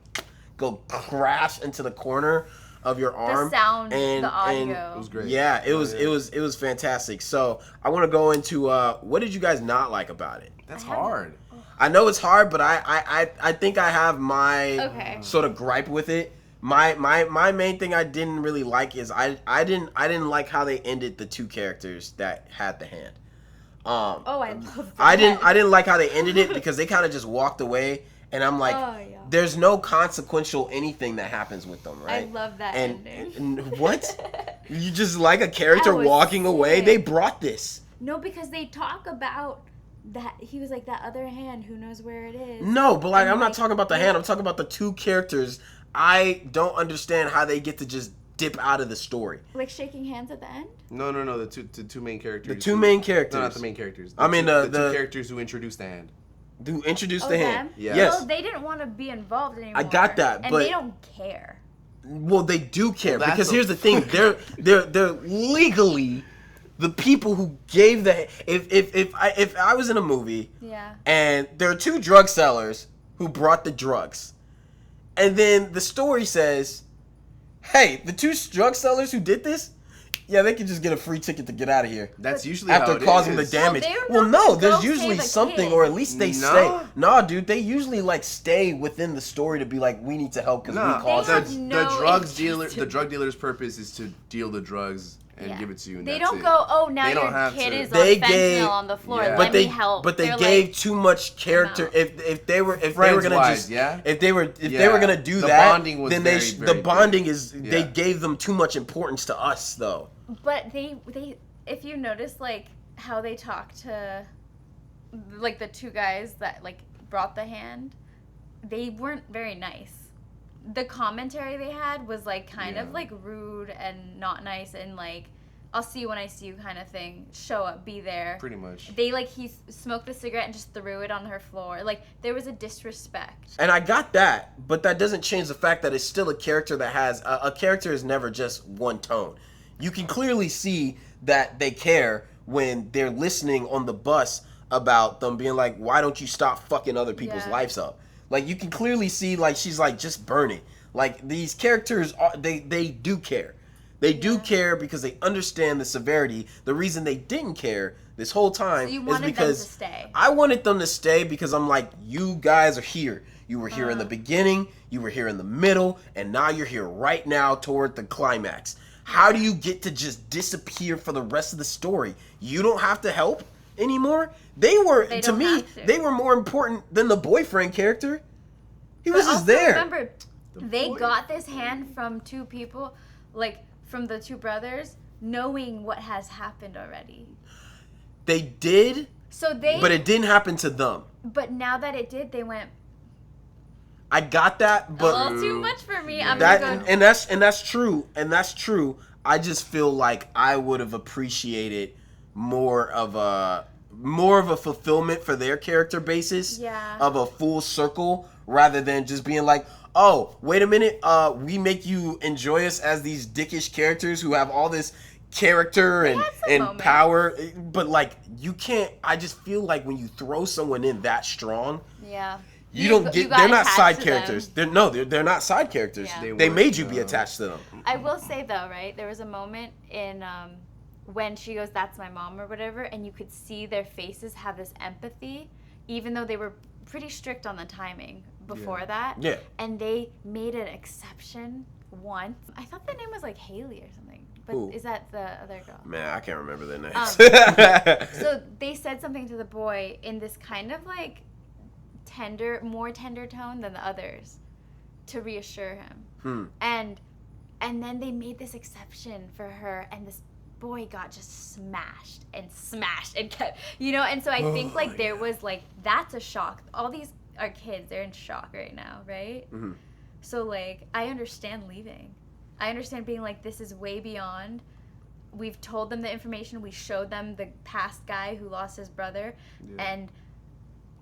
go crash into the corner of your arm. sound, and, the and- audio. It was great. Yeah, it was Yeah. it was fantastic. So I want to go into what did you guys not like about it? That's I haven't- hard. I know it's hard, but I think I have my Okay. sort of gripe with it. My main thing I didn't really like is I didn't like how they ended the two characters that had the hand. Oh, I love that. I didn't like how they ended it because they kind of just walked away, and I'm like, Oh, yeah. there's no consequential anything that happens with them, I right? love that and, ending. and what? You just like a character I was walking away? sick. They brought this. No, because they talk about that he was like that other hand, who knows where it is. No, but like And, I'm not like, talking about the they- hand. I'm talking about the two characters. I don't understand how they get to just dip out of the story. Like shaking hands at the end? No. The two main characters. The two main characters. No, not the main characters. I mean, the the- two characters who introduced the hand. To introduce Oh, the hand. them? Yeah. Yes. Well, they didn't want to be involved anymore. got that, and but- they don't care. Well, they do care Well, that's because a- here's the thing: they're legally the people who gave the. If I was in a movie Yeah. and there are two drug sellers who brought the drugs, and then the story says, "Hey, the two drug sellers who did this, yeah, they can just get a free ticket to get out of here." That's usually how After it causing the is. damage. Well, they Well, were no, not gonna there's go usually save a something, kid. or at least they No? stay. Nah, dude, they usually like stay within the story to be like, we need to help because Nah, we caused They it. have the no drugs interest dealer, to- the drug dealer's purpose is to deal the drugs and Yeah. give it to you. And They that's don't it. go, oh, now They don't your have kid to- is They on fentanyl gave- on the floor. Yeah. Let But me they help. but they They're gave like, too much character. out. If they were gonna Friends-wise, just yeah? if they were Yeah. gonna do The that, bonding was then very, the very bonding big. is they Yeah. gave them too much importance to us though. But they if you notice like how they talk to like the two guys that like brought the hand, they weren't very nice. The commentary they had was like kind of Yeah. like rude and not nice and like I'll see you when I see you kind of thing. Show up, be there. Pretty much. They like he smoked a cigarette and just threw it on her floor. Like there was a disrespect. And I got that, but that doesn't change the fact that it's still a character that has a character is never just one tone. You can clearly see that they care when they're listening on the bus about them being like, why don't you stop fucking other people's Yeah. lives up? Like you can clearly see like she's like just burn it. Like these characters are they do care. They do Yeah. care because they understand the severity. The reason they didn't care this whole time So you is wanted them because to stay. I wanted them to stay because I'm like, you guys are here. You were here in the Uh-huh. beginning, you were here in the middle, and now you're here right now toward the climax. How do you get to just disappear for the rest of the story? You don't have to help anymore? They were, They to don't me, have to. they were more important than the boyfriend character. He But was just also there. Remember, they boy- got this hand from two people, like from the two brothers, knowing what has happened already. They did, So they, but it didn't happen to them. but now that it did, they went I got that, a but little too much for me. I'm that gonna go. and that's true, and that's true. I just feel like I would have appreciated more of a fulfillment for their character basis, Yeah. of a full circle, rather than just being like, oh, wait a minute, we make you enjoy us as these dickish characters who have all this character and had some moments. power, but like you can't. I just feel like when you throw someone in that strong, Yeah. you don't you get. got They're not attached side to characters. them. They're not side characters. Yeah. They were, made you be attached to them. I will say though, right? There was a moment in when she goes, "That's my mom" or whatever, and you could see their faces have this empathy, even though they were pretty strict on the timing before that. Yeah. And they made an exception once. I thought the name was like Haley or something, but Who? is that the other girl? Man, I can't remember their names. So they said something to the boy in this kind of like more tender tone than the others to reassure him. And then they made this exception for her, and this boy got just smashed and kept, and so I think like there was like, that's a shock. All these are kids, they're in shock right now, right? So like I understand leaving. I understand being like, this is way beyond. We've told them the information. We showed them the past guy who lost his brother, and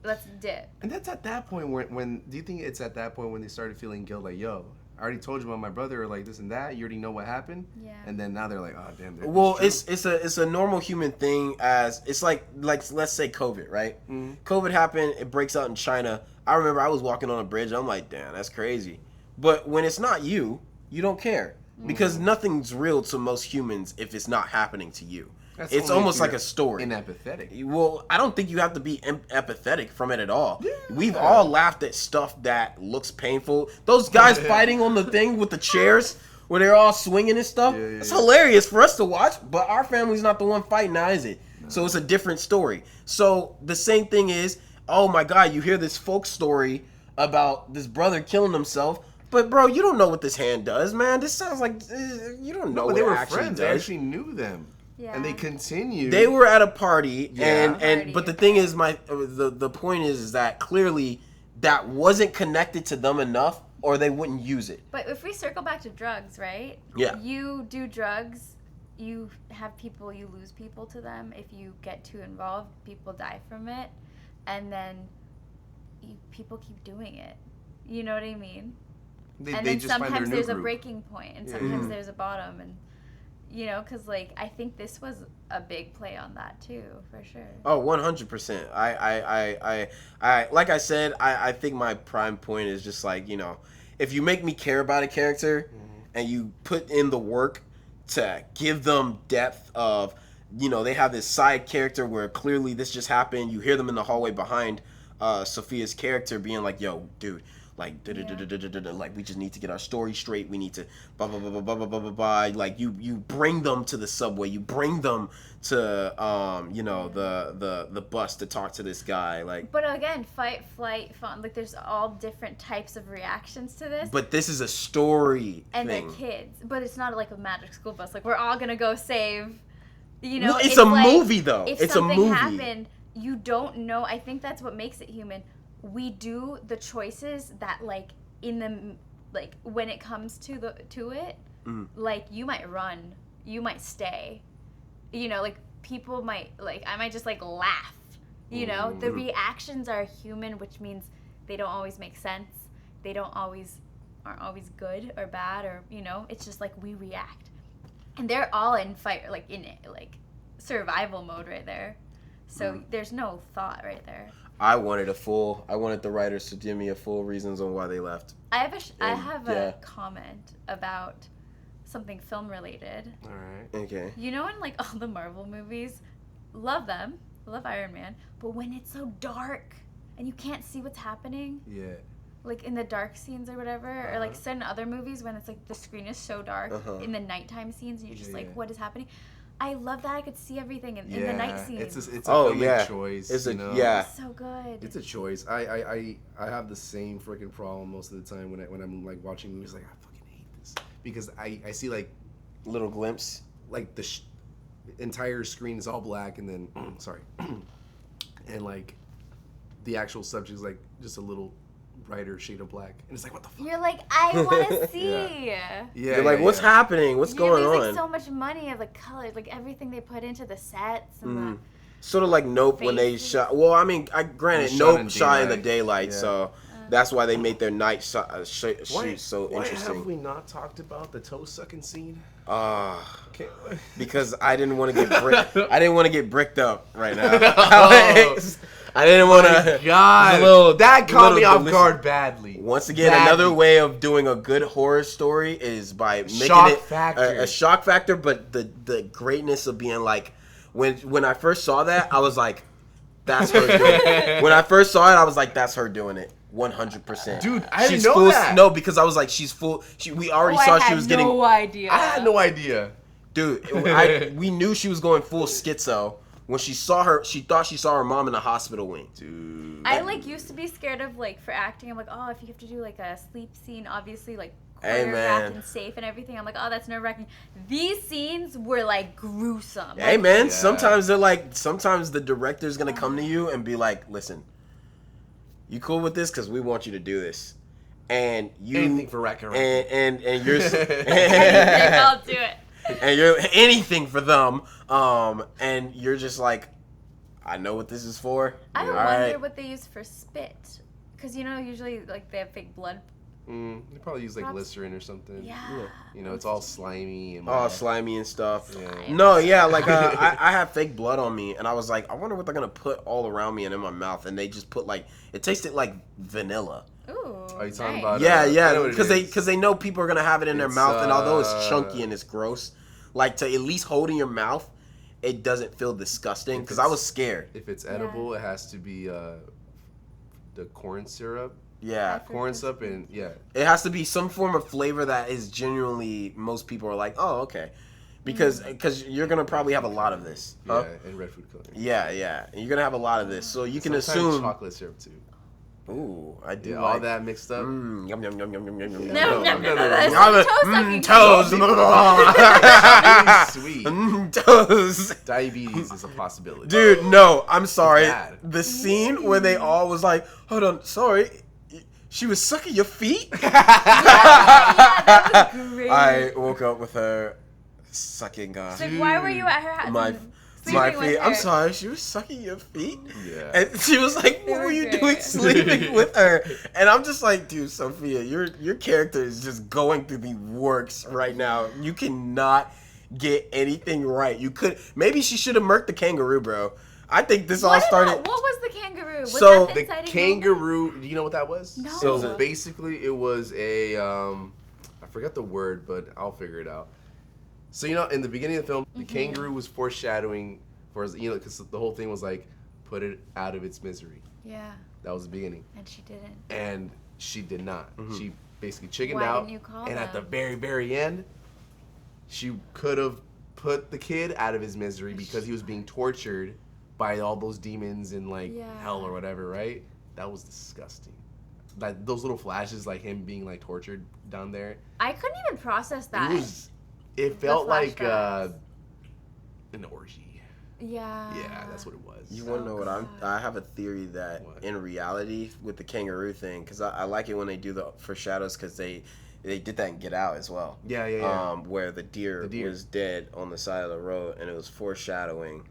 let's dip. And that's at that point when do you think it's at that point when they started feeling guilt? Like, yo, I already told you about my brother, or like this and that. You already know what happened. Yeah. And then now they're like, oh damn. Well, it's a normal human thing. As it's like let's say COVID, right? COVID happened. It breaks out in China. I remember I was walking on a bridge. I'm like, damn, that's crazy. But when it's not you, you don't care because nothing's real to most humans if it's not happening to you. That's It's only almost if like you're a story. Inapathetic. Well, I don't think you have to be empathetic from it at all. We've all laughed at stuff that looks painful. Those guys fighting on the thing with the chairs where they're all swinging and stuff. It's hilarious for us to watch, but our family's not the one fighting now, is it? No. So it's a different story. So the same thing is, oh my God, you hear this folk story about this brother killing himself. But bro, you don't know what this hand does, man. This sounds like you don't know No, what but they it were actually friends. does. They actually knew them. Yeah. And they continued. They were at a party, Yeah. and but the thing is, the point is that clearly that wasn't connected to them enough, or they wouldn't use it. But if we circle back to drugs, right? Yeah. You do drugs, you have people, you lose people to them. If you get too involved, people die from it, and then people keep doing it. You know what I mean? They Then just find their sometimes new there's a group. breaking point, and Yeah. sometimes there's a bottom, and because like I think this was a big play on that too, for sure. Oh, 100%. I like I said, I think my prime point is just like, if you make me care about a character and you put in the work to give them depth of, they have this side character where clearly this just happened. You hear them in the hallway behind Sophia's character being like, yo, dude, like, like we just need to get our story straight. We need to blah blah blah blah blah blah blah blah. Like you bring them to the subway. You bring them to the bus to talk to this guy. Like, But again, fight, flight, fawn. Like there's all different types of reactions to this. but this is a story And thing. they're kids. But it's not like a magic school bus. Like we're all gonna go save. No, it's a like, movie though. If It's a something movie. happened, you don't know. I think that's what makes it human. We do the choices that when it comes to it, like you might run, you might stay, like people might I might just laugh, the reactions are human, which means they don't always make sense. They aren't always good or bad, or it's just we react, and they're all in fight, in survival mode right there. So there's no thought right there. I wanted the writers to give me a full reasons on why they left. I have a comment about something film related. All right. Okay. In all the Marvel movies, love them, love Iron Man, but when it's so dark and you can't see what's happening, Yeah. in the dark scenes or whatever, or certain other movies when it's the screen is so dark in the nighttime scenes and you're just what is happening? I love that I could see everything in the night scenes. It's a filmic choice. It's It's so good. It's a choice. I have the same freaking problem most of the time when I'm watching movies. I fucking hate this because I see little glimpse. like the entire screen is all black, and then sorry, and like the actual subject is like just a little brighter shade of black, and it's like, what the fuck? You're like, I want to see. Yeah, You're like, what's yeah. happening? What's going There's on? like so much money of the colors, like everything they put into the sets and Sort of like Nope when they Faces. shot. Well, I mean, granted, Shot Nope in shot in the daylight. daylight, Yeah. so that's why they made their night shoots so Why interesting. have we not talked about the toe sucking scene? Okay. Because I didn't want to get I didn't want to get bricked up right now. Oh. I didn't want to. God, that caught me off delicious. guard badly. Once again, Badly. another way of doing a good horror story is by making Shock it factor. a shock factor. But the greatness of being like, when I first saw that, I was like, that's her doing it. When I first saw it, I was like, that's her doing it. 100%. Dude, I didn't She's know full, that. No, because I was like, she's full. We already saw she was getting. idea. I had no idea. Dude, we knew she was going full schizo when she saw her. She thought she saw her mom in the hospital wing. Dude. I like used to be scared of like for acting. I'm like, oh, if you have to do like a sleep scene, obviously like Hey, choreographed man. and safe and everything. I'm like, oh, that's nerve wracking. These scenes were like gruesome. Hey Like, man, Yeah. sometimes they're like, sometimes the director's gonna come to you and be like, listen, you cool with this? Cause we want you to do this, and you Anything for Rack and Rack. and you're I'll do it. and you're anything for them, and you're just like, I know what this is for. I All wonder right. what they use for spit, because usually like they have fake blood. They probably use like Props. glycerin or something. Yeah. You know, it's all slimy and Oh, slimy and stuff. Yeah. No, yeah, like I have fake blood on me, and I was like, I wonder what they're gonna put all around me and in my mouth, and they just put like, it tasted like vanilla. Ooh. Are you talking nice. about Yeah, I yeah, know what it because they know people are gonna have it in their It's, mouth, and although it's chunky and it's gross, like to at least hold in your mouth, it doesn't feel disgusting. Because I was scared. If it's edible, it has to be the corn syrup. Yeah, Corn syrup and yeah. it has to be some form of flavor that is genuinely most people are like, oh, okay, because you're gonna probably have a lot of this. Yeah, Huh? and red food coloring. Yeah, yeah, and you're gonna have a lot of this, so you can Sometimes assume. chocolate syrup too. Ooh, I do Yeah, like all that mixed up. Yum yum yum yum yum yum yum. No, yum. that's toe-sucking. Toes. Sweet. Toes. Diabetes is a possibility. Dude, no, I'm sorry. bad. The scene where they all was like, hold on, sorry. She was sucking your feet? Yeah, that was great. I woke up with her sucking It's like, why were you at her house? my sleeping with feet. I'm her? sorry, she was sucking your feet? Yeah. And she was like, They what were were you great. doing sleeping with her? And I'm just like, dude, Sophia, your character is just going through the works right now. You cannot get anything right. You could, maybe she should have murked the kangaroo, bro. I think this all What started. What was the kangaroo? Was So, that The inciting kangaroo. Do you know what that was? No. So basically, it was a I forgot the word, but I'll figure it out. So in the beginning of the film, the kangaroo was foreshadowing for because the whole thing was like, put it out of its misery. Yeah, That was the beginning, and she didn't. and she did not. She basically chickened Why out, didn't you call and at the them? very end, she could have put the kid out of his misery because he was being tortured by all those demons in like Yeah. hell or whatever, right? That was disgusting. Like those little flashes, like him being like tortured down there. I couldn't even process that. It felt like flashbacks. an orgy. Yeah. Yeah, that's what it was. You want to know what I have a theory that What? in reality with the kangaroo thing, because I like it when they do the foreshadows, because they did that in Get Out as well. Yeah. Where the deer was dead on the side of the road, and it was foreshadowing,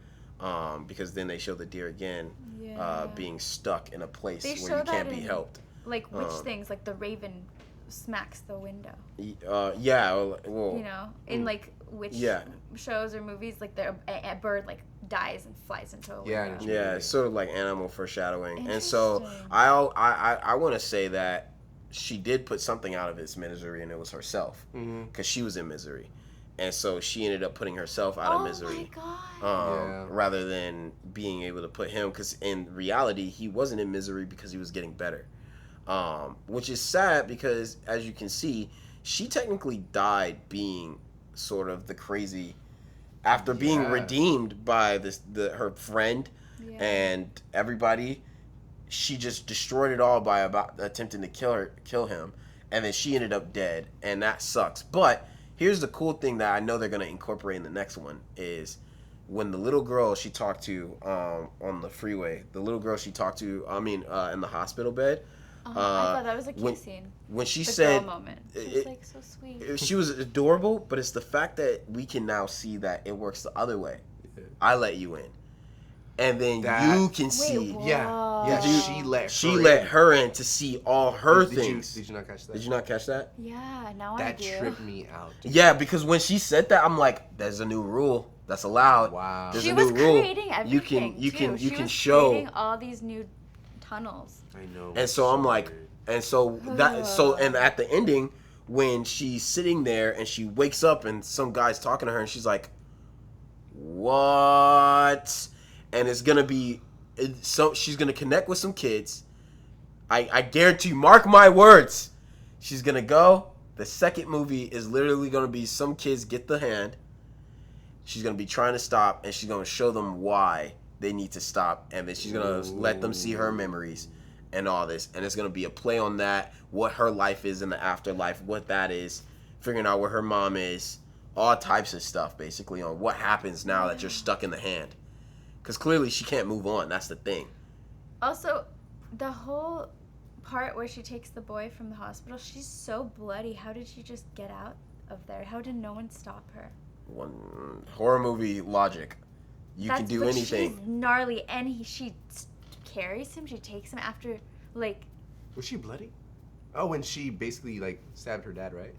because then they show the deer again, Yeah. being stuck in a place They where you show that can't be in- helped. Like which things? Like the raven smacks the window. Yeah, well, You know, in like which Yeah. shows or movies, like a bird like dies and flies into a window. Yeah, yeah, it's sort of like animal foreshadowing. And so Interesting. I want to say that she did put something out of his misery, and it was herself, Mm-hmm. because she was in misery, and so she ended up putting herself out of Oh misery. my god. Yeah. Rather than being able to put him, because in reality he wasn't in misery because he was getting better, which is sad because as you can see, she technically died being sort of the crazy after being Yeah. redeemed by her friend Yeah. and everybody. She just destroyed it all by about attempting to kill him, and then she ended up dead, and that sucks. But here's the cool thing that I know they're gonna incorporate in the next one is when the little girl she talked to on the freeway, the little girl she talked to, in the hospital bed. I thought that was a cute when, scene. When she The said, girl moment. She was like so sweet. she was adorable, but it's the fact that we can now see that it works the other way. I let you in, and then you can see. Whoa. Yeah. She let her in to see all her things. Did you not catch that? Did you not catch that? Yeah, now I That do. tripped me out. Dude. Yeah, because when she said that, I'm like, "There's a new rule that's allowed." Wow. There's She a was new rule. creating everything. You can She was show. creating all these new tunnels. I know. And so I'm like, and at the ending, when she's sitting there and she wakes up and some guy's talking to her and she's like, "What?" And it's gonna be, so she's gonna connect with some kids. I guarantee you, mark my words. She's gonna go. The second movie is literally gonna be some kids get the hand. She's gonna be trying to stop, and she's gonna show them why they need to stop, and then she's gonna let them see her memories and all this, and it's gonna be a play on that, what her life is in the afterlife, what that is, figuring out where her mom is, all types of stuff basically on what happens now that you're stuck in the hand, because clearly she can't move on. That's the thing. Also, the whole part where she takes the boy from the hospital, she's so bloody. How did she just get out of there? How did no one stop her? One horror movie logic. You can do but anything. She's gnarly, and she carries him. She takes him after, like. Was she bloody? Oh, when she basically like stabbed her dad, right? Is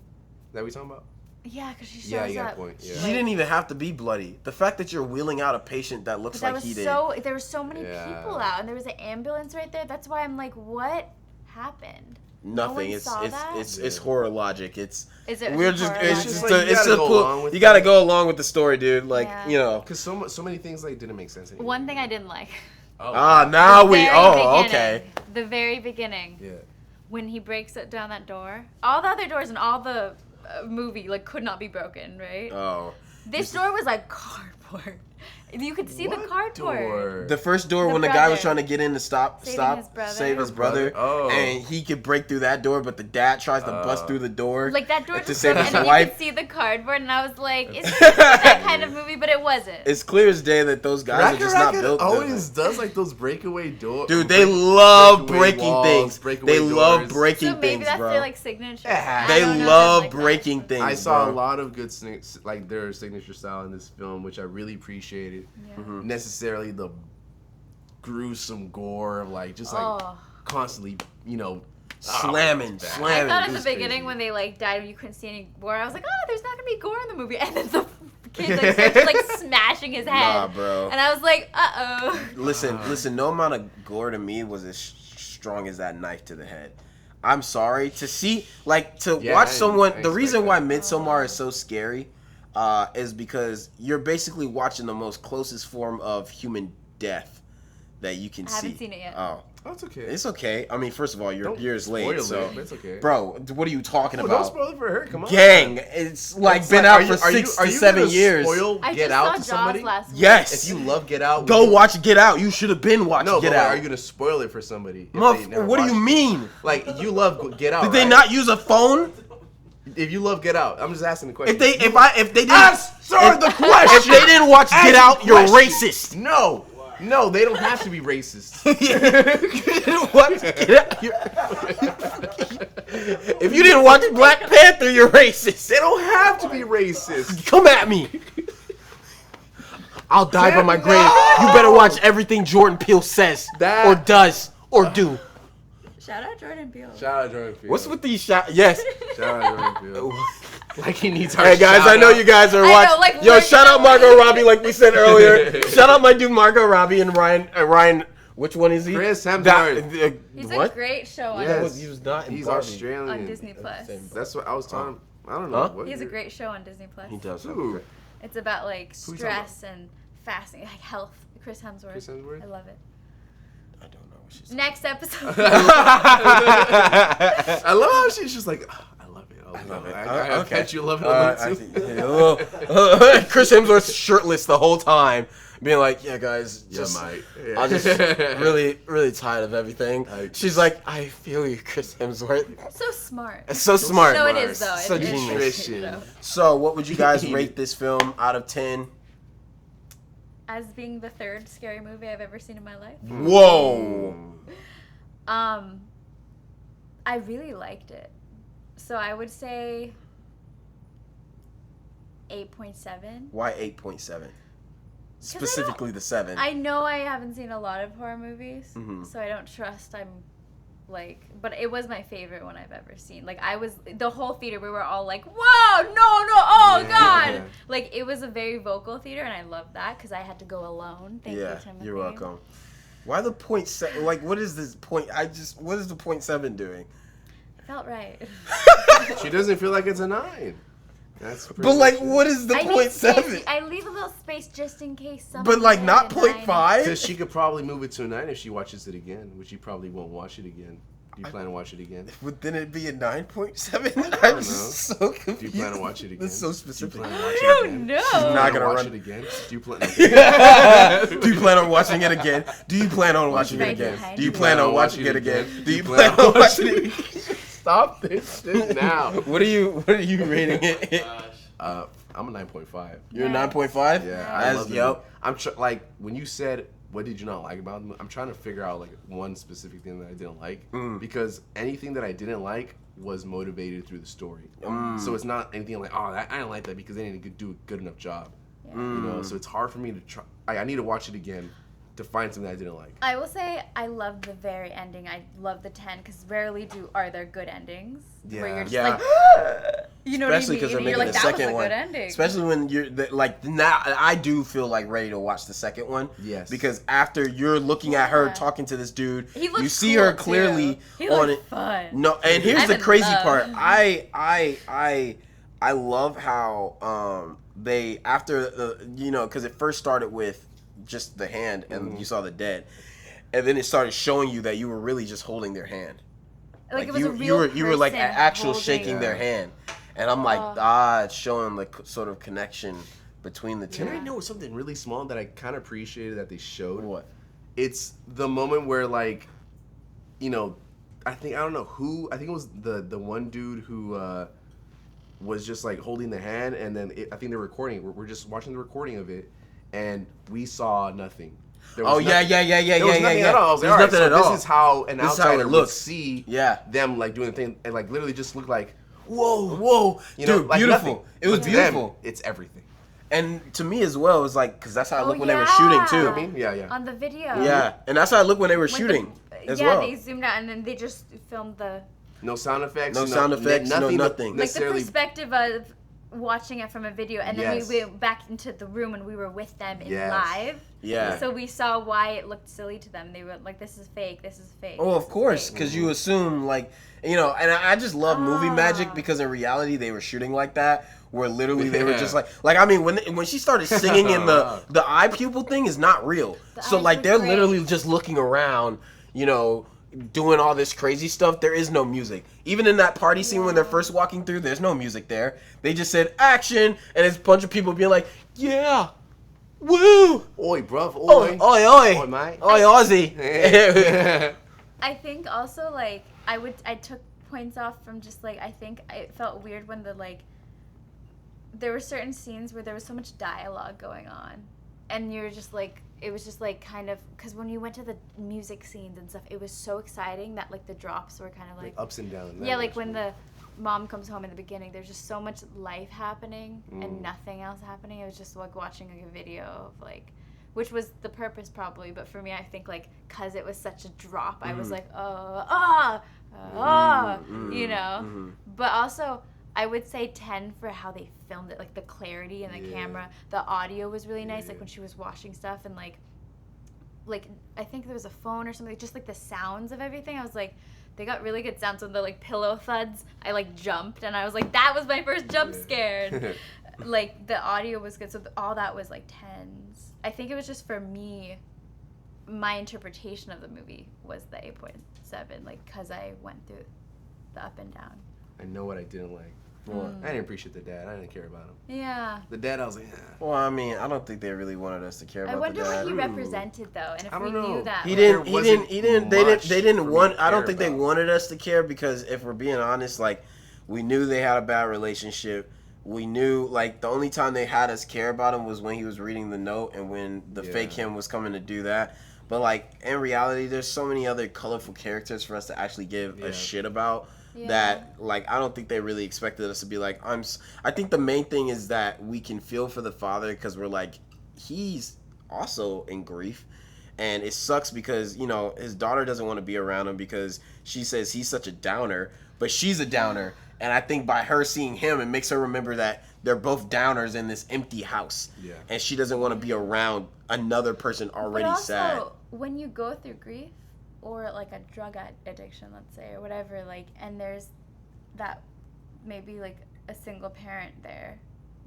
that what we talking about? Yeah, because she shows Yeah, you got a up. point. Yeah. She didn't even have to be bloody. The fact that you're wheeling out a patient that looks But like he did. there were so many Yeah. people out, and there was an ambulance right there. That's why I'm like, what happened? Nothing. one saw that? It's horror logic. It's Is it? we're is it just horror it's logic? just like, a, you it's gotta a go cool. along with You got to it. go along with the story, dude. Like Yeah. you know. Because so many things like didn't make sense anymore. One thing I didn't like. Oh. Now The we. very Oh, beginning. okay. The very beginning. Yeah. When he breaks it down that door, all the other doors in all the movie like could not be broken, right? Oh. This door was like cardboard. You could see the What cardboard. door? The first door The when the guy was brother. trying to get in to Saving his brother. save his brother, Oh. and he could break through that door, but the dad tries to bust through the door. Like that door to just save broke, his and then you wife. could see the cardboard, and I was like, "Is this that kind of movie?" But it wasn't. It's clear as day that those guys are just not built. always does like those breakaway doors. Dude, they love breakaway breaking walls, things. breakaway They love doors. breaking So maybe things, that's bro. their like signature. Yeah. I They don't know, love something like breaking that. things. I saw bro. a lot of good like their signature style in this film, which I really appreciated. Yeah. Mm-hmm. Necessarily the gruesome gore of like just like Oh. constantly, Slamming, bad. slamming. I thought it in the was beginning crazy. when they like died and you couldn't see any gore, I was like, "Oh, there's not gonna be gore in the movie," and then the kid like starts like smashing his head, Nah, bro. and I was like, "Uh-oh." Listen. No amount of gore to me was as strong as that knife to the head. I'm sorry to see, like, to Yeah, watch I someone. didn't The reason expect why that. Midsommar is so scary, is because you're basically watching the most closest form of human death that you can I see. haven't seen it yet. Oh, Oh, it's okay. it's okay. I mean, first of all, you're Don't years spoil late, it, so but it's okay. bro, what are you talking Oh, about? don't spoil it for her. Come on. Gang, it's like It's been like, out are for you- are you- 6 are to you 7 gonna years. Spoil I Get just Out saw to Jaws somebody. last week. Yes. If you love Get Out, Go watch Get Out. You should have been watching No, Get but Out. are you gonna spoil it for somebody? if Muff, they never what do you watched it? mean? Like you love Get Out. Did they right? not use a phone? If you love Get Out, I'm just asking the question. If they didn't Answer the question. If they didn't watch Get Ask Out, the you're question. racist. No, they don't have to be racist. What? Get Out, if you didn't watch Black Panther, you're racist. They don't have to be racist. Come at me. I'll die by my No! grave. You better watch everything Jordan Peele says That- or does or do. Shout out Jordan Peele. Shout out Jordan Peele. What's with these shots? Yes. Shout out Jordan Peele. Like he needs our Hey guys, I shout know out. you guys are I know, watching. like, Yo, we're shout out gonna- Margot Robbie, like we said earlier. Shout out my dude Margot Robbie and Ryan. Which one is he? Chris Hemsworth. He's What? a great show on, Yes. He was not in He's Barbie. Australian. on Disney Plus. That's what I was telling him. I don't know. Huh? What He has a year? great show on Disney Plus. He does. Who? It's about like Who you talking stress and fasting, like health. Chris Hemsworth. Chris Hemsworth? I love it. I don't know what she's. Next episode. I love how she's just like, "Oh, I love it. I love it. I Okay. bet you love it. I love it too. Chris Hemsworth's shirtless the whole time, being like, yeah, guys, just I'm just really, really tired of everything. She's like, I feel you, Chris Hemsworth. So smart. It's so smart. No, it is though. So It is genius. though. So, what would you guys rate this film out of 10? As being the third scary movie I've ever seen in my life. Whoa. I really liked it. So I would say 8.7. Why 8.7? Specifically the 7. I know I haven't seen a lot of horror movies, Mhm. so I don't trust but it was my favorite one I've ever seen. Like, the whole theater, we were all like, whoa, no, oh, Yeah. God. Like, it was a very vocal theater, and I loved that because I had to go alone. Thank you, Timothy. You're welcome. Why the 0.7? Like, what is this point? What is the 0.7 doing? It felt right. She doesn't feel like it's a 9. That's pretty But, like, much it. what is the I need 0.7? space. I leave a little space just in case someone. But, like, not said a 0.5? Because she could probably move it to a 9 if she watches it again, which she probably won't watch it again. Do you plan to watch it again? Would then it be a 9.7? I I'm don't just know. so Do confused. you plan to watch it again? That's so Do you specific. plan to I watch don't it again? know. Do you Not plan to gonna watch run- it again? Do you plan? Do you plan on watching it again? Do you plan on watching it right again? behind Do you you. plan on watching it again? Do you plan on watching it again? Stop this shit now. What are you rating it? Gosh. I'm a 9.5. You're a Yeah. 9.5? Yeah, I As, love it. yep. I'm like when you said what did you not like about it, I'm trying to figure out like one specific thing that I didn't like because anything that I didn't like was motivated through the story. So it's not anything like I didn't like that because they didn't do a good enough job. Yeah. You know, so it's hard for me to try. I need to watch it again to find something I didn't like. I will say I love the very ending. I love the 10 because rarely are there good endings where Yeah. you're just Yeah. like, you know Especially what because I they're mean? You're making like, the that was second a one. good ending. Especially when like now, I do feel like ready to watch the second one. Yes. Because after you're looking at her Yeah. talking to this dude, He looked you see cool, her too. clearly He on looked it. fun. No, and here's I'm the in crazy love. part. I love how they after because it first started with just the hand and you saw the dead, and then it started showing you that you were really just holding their hand. Like, it was a real you were like person actual holding- shaking their hand, and I'm like it's showing the sort of connection between the two. Can I know something really small that I kind of appreciated that they showed? What? It's the moment where like, I don't know who. I think it was the one dude who was just like holding the hand, and then I think they're recording. We're just watching the recording of it, and we saw nothing. There was Yeah. There was nothing at all. I was like, There's all right, nothing so at all. This is how an This is how it outsider would looks. see Yeah. them like doing the thing, and like literally just look like, Whoa, you know, dude, like beautiful. nothing. It was But to them, beautiful. it's everything. And to me as well, it was like because that's how I Oh, looked when they were shooting yeah. too. You know what I mean? Yeah. On the video. Yeah, and that's how I looked when they were When shooting the, as yeah, well. they zoomed out and then they just filmed the No sound effects. No sound effects, no Nothing. nothing. like the Necessarily. perspective of watching it from a video, and then Yes. we went back into the room and we were with them in Yes. live. Yeah. So we saw why it looked silly to them. They were like, "This is fake. This is fake." Oh, this of is course, fake." because you assume and I just love movie magic Ah. because in reality they were shooting like that, where literally they were Yeah. just like I mean when she started singing in the eye pupil thing is not real, The so eyes like were they're great. literally just looking around, doing all this crazy stuff. There is no music. Even in that party scene when they're first walking through, there's no music there. They just said action, and it's a bunch of people being like, yeah, woo, Oi, bruv. oi, Oi. oi, oi, Oi, mate. oi, Aussie. I think also like I took points off from just like I think it felt weird when there were certain scenes where there was so much dialogue going on, and you're just like it was just like kind of because when you went to the music scenes and stuff, it was so exciting that like the drops were kind of like Ups and downs. yeah, like when the mom comes home in the beginning, there's just so much life happening and nothing else happening. It was just like watching like a video of like, which was the purpose probably, but for me, I think like cause it was such a drop, I was like, But also, I would say 10 for how they filmed it, like the clarity and the camera, the audio was really nice, like when she was washing stuff and like I think there was a phone or something, just like the sounds of everything. I was like, they got really good sounds. When the like pillow thuds, I like jumped and I was like, that was my first jump scare. Like the audio was good, so all that was like 10s. I think it was just for me, my interpretation of the movie was the 8.7, like because I went through the up and down. I know what I didn't like. I didn't appreciate the dad. I didn't care about him. Yeah. The dad, I was like, Well, I mean, I don't think they really wanted us to care I about wonder the dad. what he represented though, and if I we don't know. knew that. He like- didn't. wasn't They didn't. much They for didn't me want. to I don't care think they about. wanted us to care because if we're being honest, like we knew they had a bad relationship. We knew like the only time they had us care about him was when he was reading the note and when the fake him was coming to do that. But like in reality, there's so many other colorful characters for us to actually give a shit about. Yeah. That like I don't think they really expected us to be like I think the main thing is that we can feel for the father because we're like he's also in grief, and it sucks because you know his daughter doesn't want to be around him because she says he's such a downer, but she's a downer, and I think by her seeing him it makes her remember that they're both downers in this empty house, and she doesn't want to be around another person already but also, sad. when you go through grief or like a drug addiction, let's say, or whatever, like, and there's that maybe like a single parent there,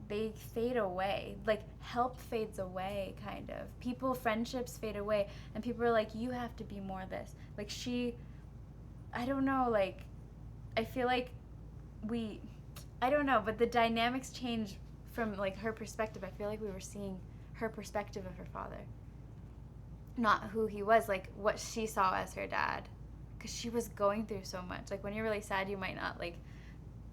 they fade away. Like help fades away, kind of. Friendships fade away, and people are like, you have to be more this. Like I don't know, like, I feel like I don't know, but the dynamics change from like her perspective. I feel like we were seeing her perspective of her father. Not who he was, like what she saw as her dad, because she was going through so much. Like when you're really sad, you might not like,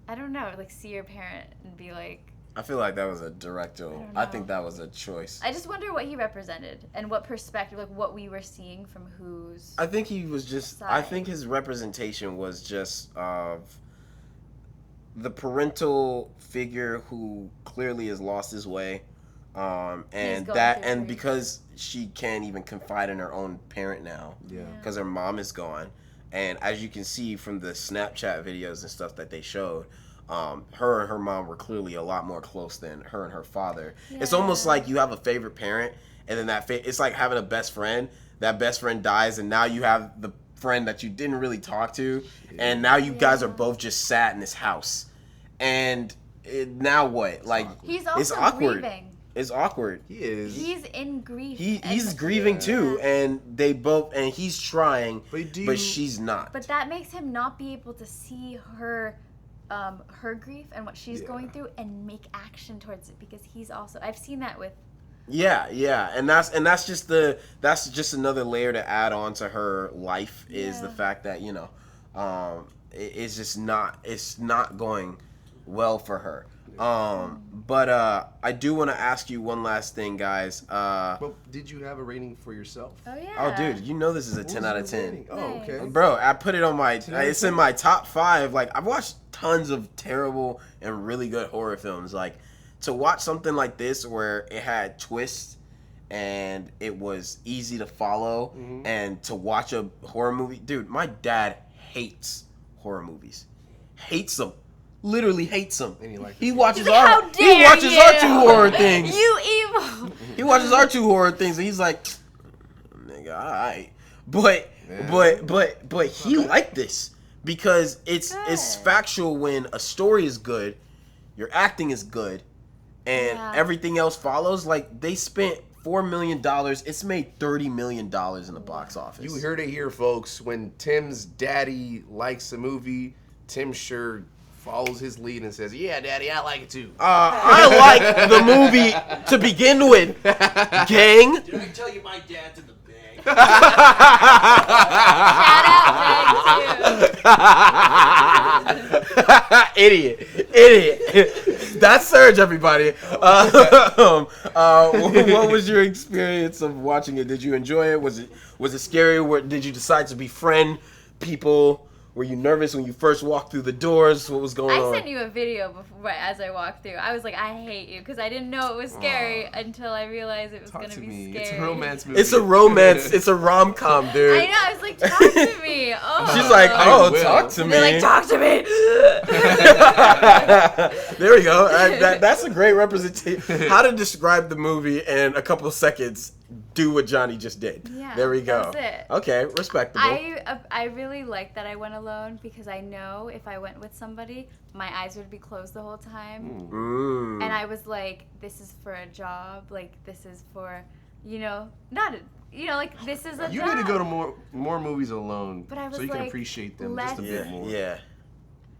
I don't know, like see your parent and be like. I feel like that was a director. don't I know. think that was a choice. I just wonder what he represented and what perspective, like what we were seeing from whose. I think he was just. I side. think his representation was just of the parental figure who clearly has lost his way, and going that, through and grief. because she can't even confide in her own parent now, because her mom is gone, and as you can see from the Snapchat videos and stuff that they showed. Her and her mom were clearly a lot more close than her and her father. It's almost Yeah. like you have a favorite parent, and then it's like having a best friend. That best friend dies, and now you have the friend that you didn't really talk to, and now you guys are both just sat in this house. And now what? Like He's it's also awkward. grieving. It's awkward. He is. He's in grief. He's and- grieving too, Yeah. and they both, and he's trying, But but she's not. But that makes him not be able to see her grief and what she's going through and make action towards it, because he's also, I've seen that with. Yeah, and that's just another layer to add on to her life is the fact that it's just not going well for her. But I do want to ask you one last thing, guys. But did you have a rating for yourself? Oh yeah. Oh, dude, you know this is a What 10 was out of your 10. rating? Oh, Nice. okay. Bro, I put it on my. 10 out of It's in 10? my top 5. Like I've watched tons of terrible and really good horror films. Like to watch something like this where it had twists and it was easy to follow, and to watch a horror movie, dude. My dad hates horror movies. Hates them. Literally hates them. And he liked He it. watches How our. dare He watches you? our 2 horror things. You evil. He watches our 2 horror things, and he's like, "Nigga, all right." But Yeah. but he liked this because it's Good. factual when a story is good, your acting is good, and Yeah. everything else follows. Like they spent $4 million. It's made $30 million in the box office. You heard it here, folks. When Tim's daddy likes a movie, Tim sure follows his lead and says, "Yeah, daddy, I like it too." I like the movie to begin with, gang. Did I tell you my dad's in the bag? Shout out Meg, too. Idiot. That's Surge, everybody. What was your experience of watching it? Did you enjoy it? Was it scary? Did you decide to befriend people? Were you nervous when you first walked through the doors? What was going I on? sent you a video before as I walked through. I was like, I hate you, because I didn't know it was scary until I realized it was Talk gonna to be me. scary. It's a romance movie. It's a romance. It's a rom-com, dude. I know. I was like, talk to me. Oh. She's like, I oh, will. talk to me. They're like, talk to me. There we go. That's a great representation. How to describe the movie in a couple of seconds. Do what Johnny just did. Yeah, there we go. that's it. Okay, respectable. I really like that I went alone, because I know if I went with somebody, my eyes would be closed the whole time. Mm. And I was like, this is for a job. Like, this is for, like, this is a You job. need to go to more movies alone, But I was so you can like, appreciate them less- just a bit more. Yeah.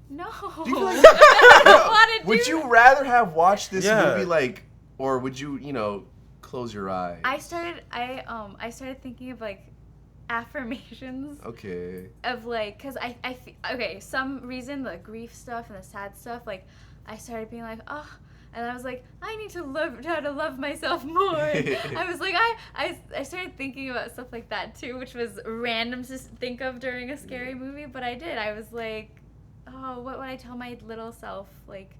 No. you feel like- I don't want want to do. Would you rather have watched this Yeah. movie like, or would you, close your eyes? I started thinking of like affirmations Okay. of like, cause okay, some reason the grief stuff and the sad stuff, like I started being like, oh, and I was like, I need to learn how to love myself more. I was like, I started thinking about stuff like that too, which was random to think of during a scary movie, but I did. I was like, oh, what would I tell my little self? Like,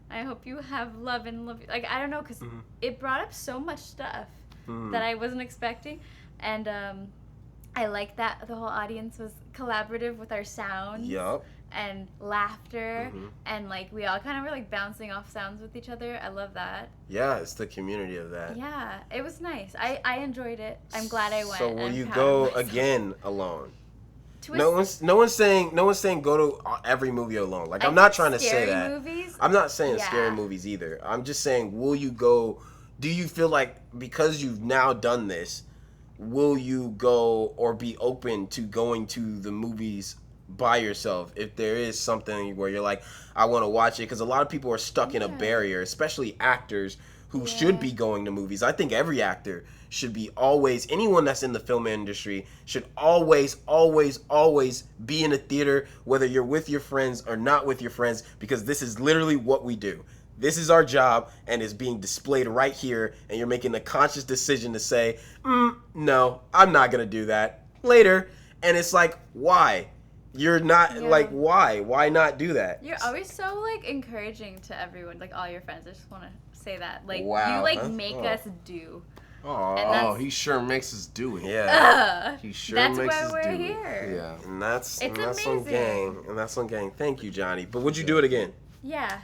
I hope you have love and love. Like, I don't know, because it brought up so much stuff that I wasn't expecting. And I like that the whole audience was collaborative with our sounds Yup. and laughter. And, like, we all kind of were, like, bouncing off sounds with each other. I love that. Yeah, it's the community of that. Yeah, it was nice. I enjoyed it. I'm glad I went. So will I'm you proud go of myself. again alone? To a No one's saying go to every movie alone. Like, I'm not trying to say scary that. movies? I'm not saying Yeah. scary movies either. I'm just saying, will you go? Do you feel like because you've now done this, will you go or be open to going to the movies by yourself if there is something where you're like, I want to watch it? Because a lot of people are stuck in a barrier, especially actors who should be going to movies. I think every actor should be anyone that's in the film industry should always be in a theater, whether you're with your friends or not with your friends, because this is literally what we do. This is our job, and it's being displayed right here, and you're making the conscious decision to say, no, I'm not going to do that later. And it's like, why? You're not, like, why? Why not do that? You're always so, like, encouraging to everyone, like, all your friends. I just want to say that. Like, Wow, you, like, that's- make oh. us do. Aw. And Oh, that's- he sure makes us do it. Yeah. He sure That's makes why us we're do here. it. Yeah. And that's It's on amazing. gang. And that's on gang. Thank you, Johnny. But would you do it again? Yeah.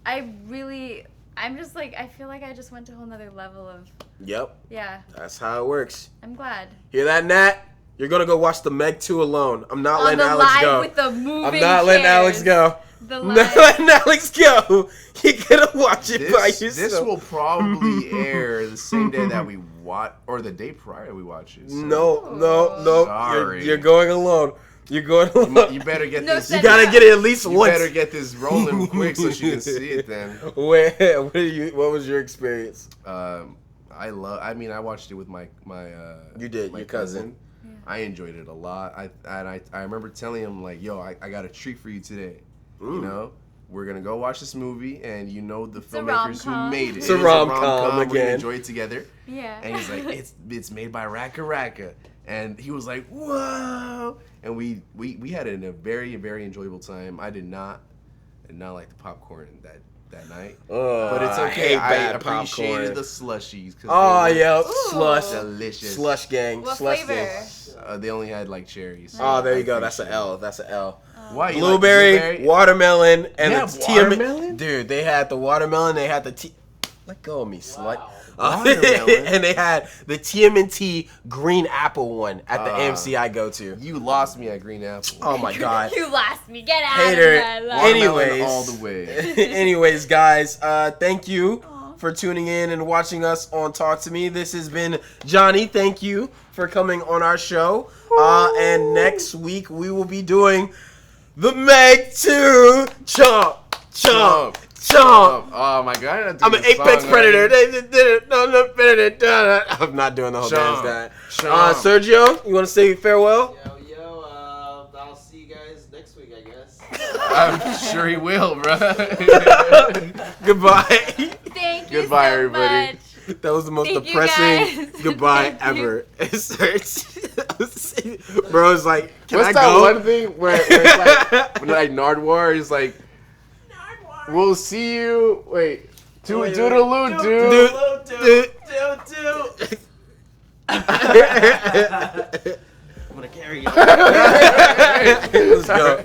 I'm just, like, I feel like I just went to a whole nother level of, Yep. yeah, That's how it works. I'm glad. Hear that, Nat? You're gonna go watch the Meg 2 alone. I'm not On letting the Alex live go. with the moving I'm not letting Alex chairs. go. The I'm not live. letting Alex go. You're gonna watch it by yourself. This will probably air the same day that we watch, or the day prior we watch it. So No. Sorry. You're going alone. You're going alone. You better get No this. sense. You gotta get it at least You once. better get this rolling quick so she can see it. Then What was your experience? I watched it with my You did, my your cousin. I enjoyed it a lot. I remember telling him like, "Yo, I got a treat for you today. You know, we're gonna go watch this movie, and the filmmakers who rom-com. made it. It's a It is rom-com We're gonna again. enjoy it together." Yeah. And he's like, "It's made by Raka Raka," and he was like, "Whoa!" And we had it in a very, very enjoyable time. I did not like the popcorn that night. But it's okay. I appreciated popcorn. the slushies. Oh, yeah. Ooh. Slush. Delicious. Slush gang. What Slush flavor? gang. They only had like cherries. Oh, there you I go. That's an appreciate L. That's an L. it. Why? You like Blueberry, watermelon, and Yeah, the tea. watermelon? Dude, they had the watermelon. They had the tea. Let go of me, slut. Watermelon? And they had the TMNT green apple one at the AMC I go to. You lost me at Green Apple. Oh my god. You lost me. Get out Hater. of that life. Watermelon Anyways. all the way. Anyways, guys, thank you for tuning in and watching us on Talk to Me. This has been Johnny. Thank you for coming on our show. And next week we will be doing the Meg 2 Chomp, Chomp, Chomp. Oh my god! I'm an apex predator. I'm not doing the whole Chomp. dance. Chomp. Sergio, you want to say farewell? I'll see you guys next week, I guess. I'm sure he will, bro. Goodbye. Thank you Goodbye, so everybody. much. That was the most Thank you, depressing guys. goodbye Thank you. ever. Bro, it's like, can What's I that go? one thing where it's like, when like Nardwar is like, we'll see you. Wait, toodaloo, dude. I'm gonna carry you. Let's go.